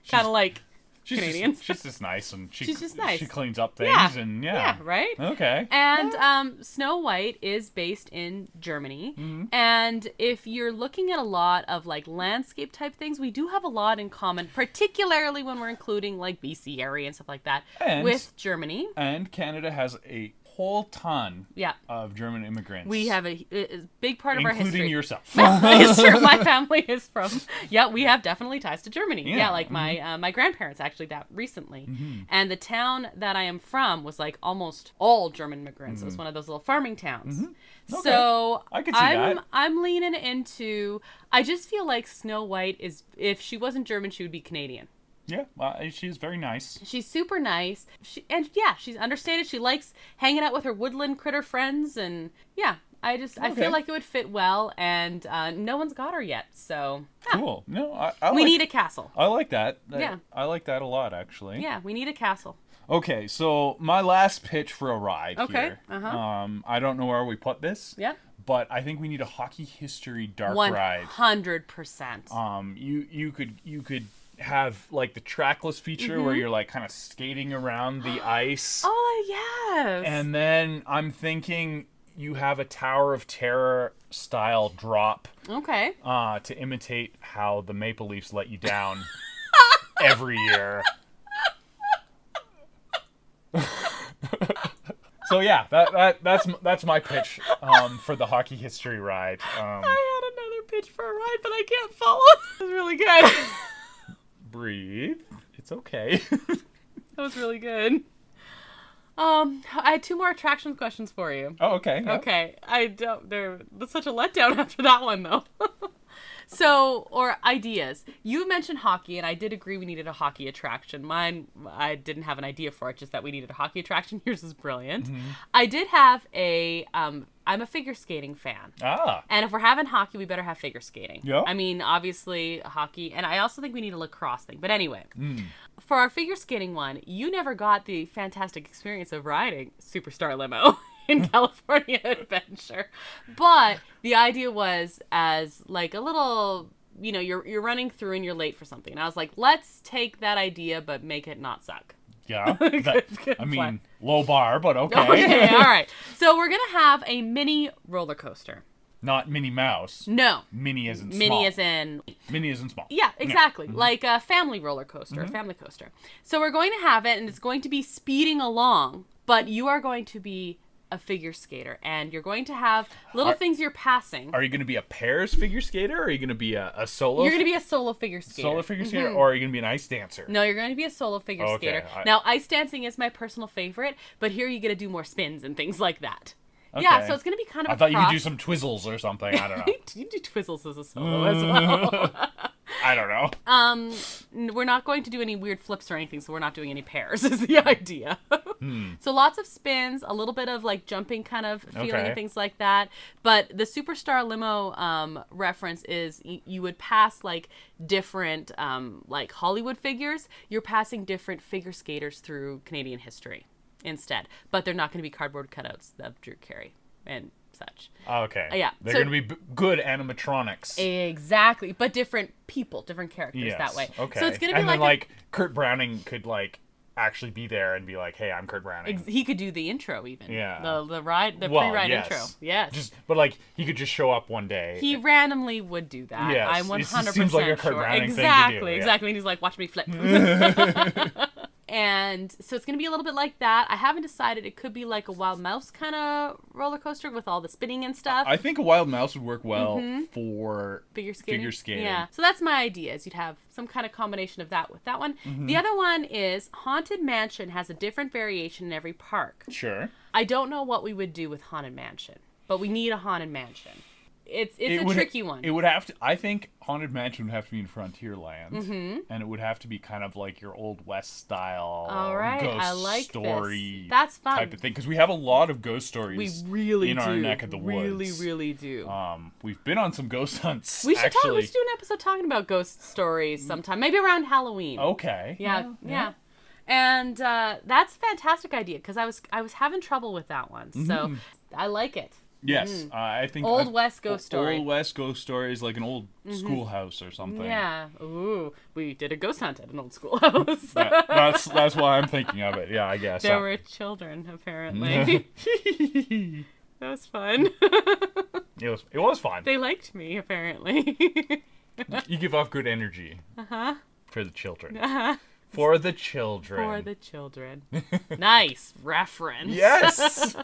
Kind of like Canadians.
She's just nice, and she's
just nice.
She cleans up things, and
Yeah, right?
Okay.
And Snow White is based in Germany, and if you're looking at a lot of, like, landscape type things, we do have a lot in common, particularly when we're including, like, BC area and stuff like that, with Germany.
And Canada has a whole ton of German immigrants.
We have a big part of our history.
Including yourself.
It's true. My family is from... Yeah, we have definitely ties to Germany. Yeah, like my grandparents actually that recently. And the town that I am from was like almost all German immigrants. It was one of those little farming towns. Okay. So
I could see that.
I'm leaning into... I just feel like Snow White is... If she wasn't German, she would be Canadian.
Yeah, she's very nice.
She's super nice. She's understated. She likes hanging out with her woodland critter friends, and I feel like it would fit well, and no one's got her yet, so... Yeah.
Cool. No,
we need a castle.
I like that. I like that a lot, actually.
Yeah, we need a castle.
Okay, so my last pitch for a ride here. I don't know where we put this.
Yeah.
But I think we need a hockey history dark ride.
100%.
You could have like the trackless feature where you're like kind of skating around the ice.
Oh, yes.
And then I'm thinking you have a Tower of Terror style drop.
Okay.
To imitate how the Maple Leafs let you down every year. So yeah, that's my pitch for the hockey history ride.
I had another pitch for a ride, but I can't follow. It was really good.
Breathe. It's okay.
That was really good. I had 2 more attractions questions for you.
Oh, okay. Yep.
Okay. That's such a letdown after that one, though. Or ideas. You mentioned hockey, and I did agree we needed a hockey attraction. Mine, I didn't have an idea for it, just that we needed a hockey attraction. Yours is brilliant. I did have I'm a figure skating fan. And if we're having hockey, we better have figure skating.
Yeah.
I mean, obviously, hockey, and I also think we need a lacrosse thing. But anyway, for our figure skating one, you never got the fantastic experience of riding Superstar Limo in California Adventure. But the idea was as like a little, you're running through and you're late for something. And I was like, let's take that idea, but make it not suck.
Yeah. Low bar, but okay.
Okay, all right. So we're going to have a mini roller coaster.
Not Minnie Mouse.
No.
Minnie as in small.
Minnie as in
small.
Yeah, exactly. Yeah. Like a family roller coaster, a family coaster. So we're going to have it, and it's going to be speeding along, but you are going to be a figure skater, and you're going to have little things you're passing. Are
you going to be a pairs figure skater, or are you going to be a solo?
You're going to be a solo figure skater.
Solo figure skater, or are you going to be an ice dancer?
No, you're going to be a solo figure skater. Now, ice dancing is my personal favorite, but here you get to do more spins and things like that. Okay. Yeah, so it's going to be kind of
I thought you could do some twizzles or something. I don't know.
You do twizzles as a solo as well.
I don't know.
We're not going to do any weird flips or anything, so we're not doing any pairs is the idea. So lots of spins, a little bit of like jumping kind of feeling and things like that. But the Superstar Limo reference is you would pass like different like Hollywood figures. You're passing different figure skaters through Canadian history instead. But they're not going to be cardboard cutouts of Drew Carey and such.
Okay.
Yeah.
They're going to be good animatronics.
Exactly. But different people, different characters that way.
Okay.
So it's going to be
and like Kurt Browning could like actually be there and be like, "Hey, I'm Kurt Browning."
He could do the intro even.
Yeah.
The pre-ride intro. Yes.
But like he could just show up one day.
He randomly would do that.
Yes.
I'm 100%
seems like a Kurt
sure.
Browning
Exactly.
thing to do.
Exactly. And he's like, "Watch me flip." And so it's going to be a little bit like that. I haven't decided. It could be like a Wild Mouse kind of roller coaster with all the spinning and stuff.
I think a Wild Mouse would work well for
figure skating.
Yeah.
So that's my idea, is you'd have some kind of combination of that with that one. The other one is Haunted Mansion has a different variation in every park.
Sure.
I don't know what we would do with Haunted Mansion, but we need a Haunted Mansion. It's a tricky one.
It would have to. I think Haunted Mansion would have to be in Frontierland, and it would have to be kind of like your Old West style, ghost story,
that's fun
type of thing. Because we have a lot of ghost stories.
We really
in our neck of the woods.
Really do.
We've been on some ghost hunts.
We should do an episode talking about ghost stories sometime, maybe around Halloween.
Okay.
Yeah. And that's a fantastic idea, because I was having trouble with that one, so I like it.
Yes, I think
Old West ghost story.
Old West ghost story is like an old schoolhouse or something.
Yeah. Ooh, we did a ghost hunt at an old schoolhouse.
that's why I'm thinking of it. Yeah, I guess.
There were children, apparently. That was fun.
It was fun.
They liked me, apparently.
You give off good energy. For the children. For the children.
For the children. Nice reference.
Yes.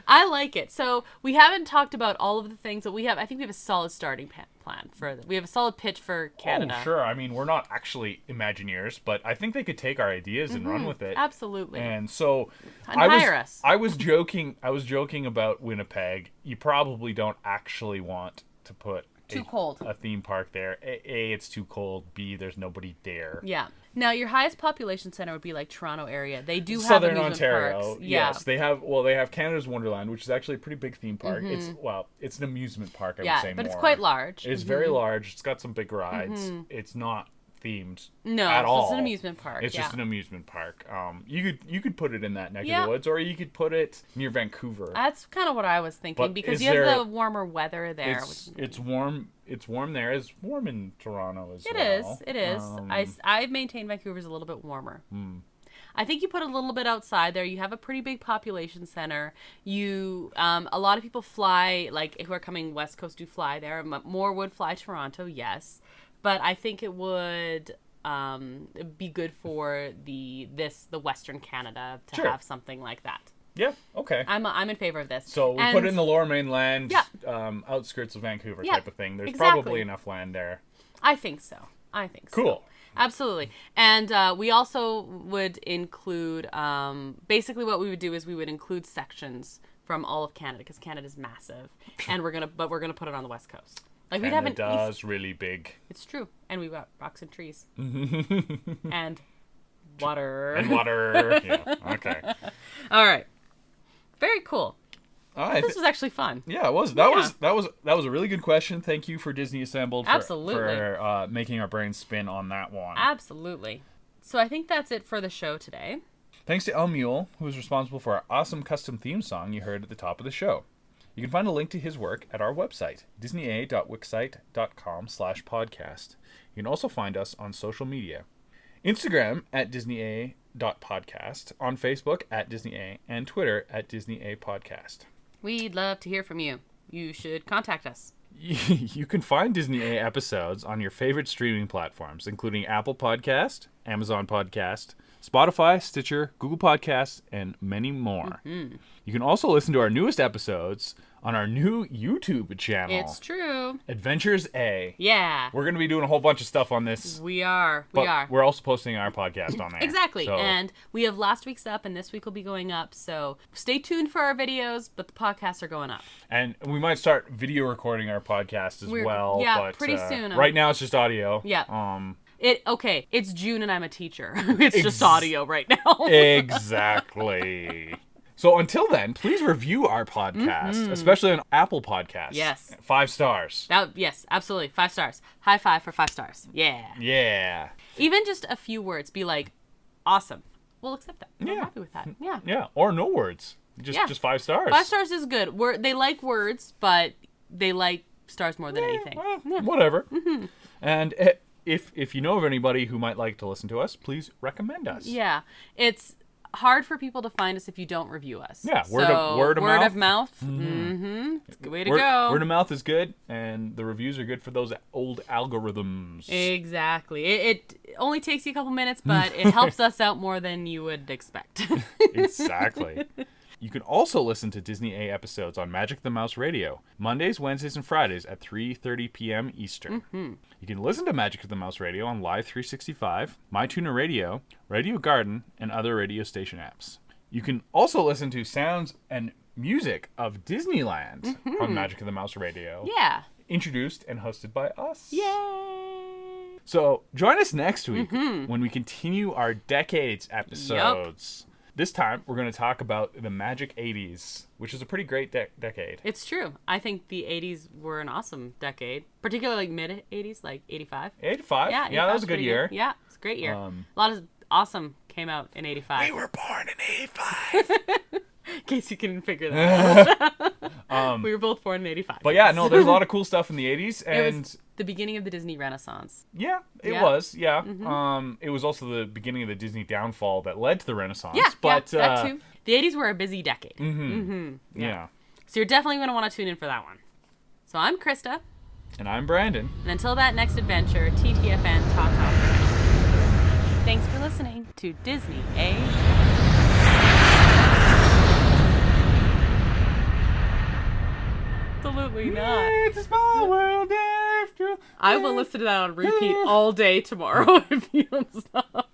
I like it. So we haven't talked about all of the things that we have. I think we have a solid starting plan for. We have a solid pitch for Canada.
Oh, sure. I mean, we're not actually Imagineers, but I think they could take our ideas and run with it.
Absolutely.
And so
hire us.
I was joking about Winnipeg. You probably don't actually want to put a theme park there. A, it's too cold. B, there's nobody there.
Yeah. Now, your highest population center would be like Toronto area. They do have
Southern
amusement
Ontario.
parks. Yeah.
Yes, they have Canada's Wonderland, which is actually a pretty big theme park. It's an amusement park. I would say
but
more.
It's quite large.
It's very large. It's got some big rides. It's not themed
at all. It's an amusement park.
It's just an amusement park. You could put it in that neck of the woods, or you could put it near Vancouver.
That's kind of what I was thinking, because you have the warmer weather there.
It's warm. It's warm there. It's warm in Toronto as
well. It is. I've maintained Vancouver's a little bit warmer. I think you put a little bit outside there. You have a pretty big population center. You, a lot of people fly, like who are coming West Coast do fly there. More would fly Toronto, yes. But I think it would be good for the Western Canada to have something like that.
Yeah, okay.
I'm in favor of this.
So we put it in the Lower Mainland, outskirts of Vancouver type of thing. There's probably enough land there.
I think so.
Cool.
Absolutely. And we also would include, basically what we would do is we would include sections from all of Canada, because Canada's massive, and we're gonna put it on the West Coast. Like
Canada's really big.
It's true. And we've got rocks and trees. And water.
Yeah. Okay.
All right. Very cool.
All right.
This was actually fun.
Yeah, it was. That was a really good question. Thank you for Disney Assembled
for
making our brains spin on that one.
Absolutely. So I think that's it for the show today.
Thanks to El Mule, who was responsible for our awesome custom theme song you heard at the top of the show. You can find a link to his work at our website, disneya.wixsite.com/podcast. You can also find us on social media. Instagram at disneya.podcast, on Facebook at disneya, and Twitter at disneyapodcast.
We'd love to hear from you. You should contact us.
You can find Disney A episodes on your favorite streaming platforms, including Apple Podcast, Amazon Podcast, Spotify, Stitcher, Google Podcasts, and many more. You can also listen to our newest episodes on our new YouTube channel.
It's true.
Adventures A.
Yeah.
We're going to be doing a whole bunch of stuff on this.
We are.
We're also posting our podcast on there.
Exactly. So. And we have last week's up, and this week will be going up. So stay tuned for our videos, but the podcasts are going up. And
we might start video recording our podcast as well.
Yeah,
but,
pretty soon.
Right now it's just audio.
Yeah. It's June and I'm a teacher. It's just audio right now.
Exactly. So until then, please review our podcast, especially on Apple Podcasts.
Yes.
5 stars.
Yes, absolutely. 5 stars. High five for 5 stars. Yeah.
Yeah.
Even just a few words. Be like, awesome. We'll accept that. We're happy with that. Yeah.
Yeah. Or no words. Just 5 stars.
5 stars is good. They like words, but they like stars more than anything.
Whatever. And if you know of anybody who might like to listen to us, please recommend us.
Yeah. It's hard for people to find us if you don't review us.
Yeah, word of mouth.
It's a good way to go.
Word of mouth is good, and the reviews are good for those old algorithms.
Exactly. It only takes you a couple minutes, but it helps us out more than you would expect.
Exactly. You can also listen to Disney A episodes on Magic the Mouse Radio, Mondays, Wednesdays, and Fridays at 3:30 p.m. Eastern. You can listen to Magic the Mouse Radio on Live 365, MyTuner Radio, Radio Garden, and other radio station apps. You can also listen to sounds and music of Disneyland on Magic the Mouse Radio.
Yeah.
Introduced and hosted by us.
Yay!
So join us next week when we continue our Decades episodes. Yep. This time, we're going to talk about the Magic 80s, which is a pretty great decade.
It's true. I think the 80s were an awesome decade, particularly like mid-80s, like 85.
85? Yeah, that was a good year.
Yeah, it's a great year. A lot of awesome came out in 85.
We were born in 85.
In case you can figure that out. We were both born in 85.
But yeah, no, there's a lot of cool stuff in the 80s. And
it was the beginning of the Disney Renaissance.
Yeah, it was. Yeah. It was also the beginning of the Disney downfall that led to the Renaissance.
Yeah,
but
that too. The 80s were a busy decade.
Yeah.
So you're definitely going to want to tune in for that one. So I'm Krysta.
And I'm Brandon.
And until that next adventure, TTFN, ta-ta. Thanks for listening. to Disney, eh? Absolutely not.
It's a small world after.
I will listen to that on repeat all day tomorrow if you don't stop.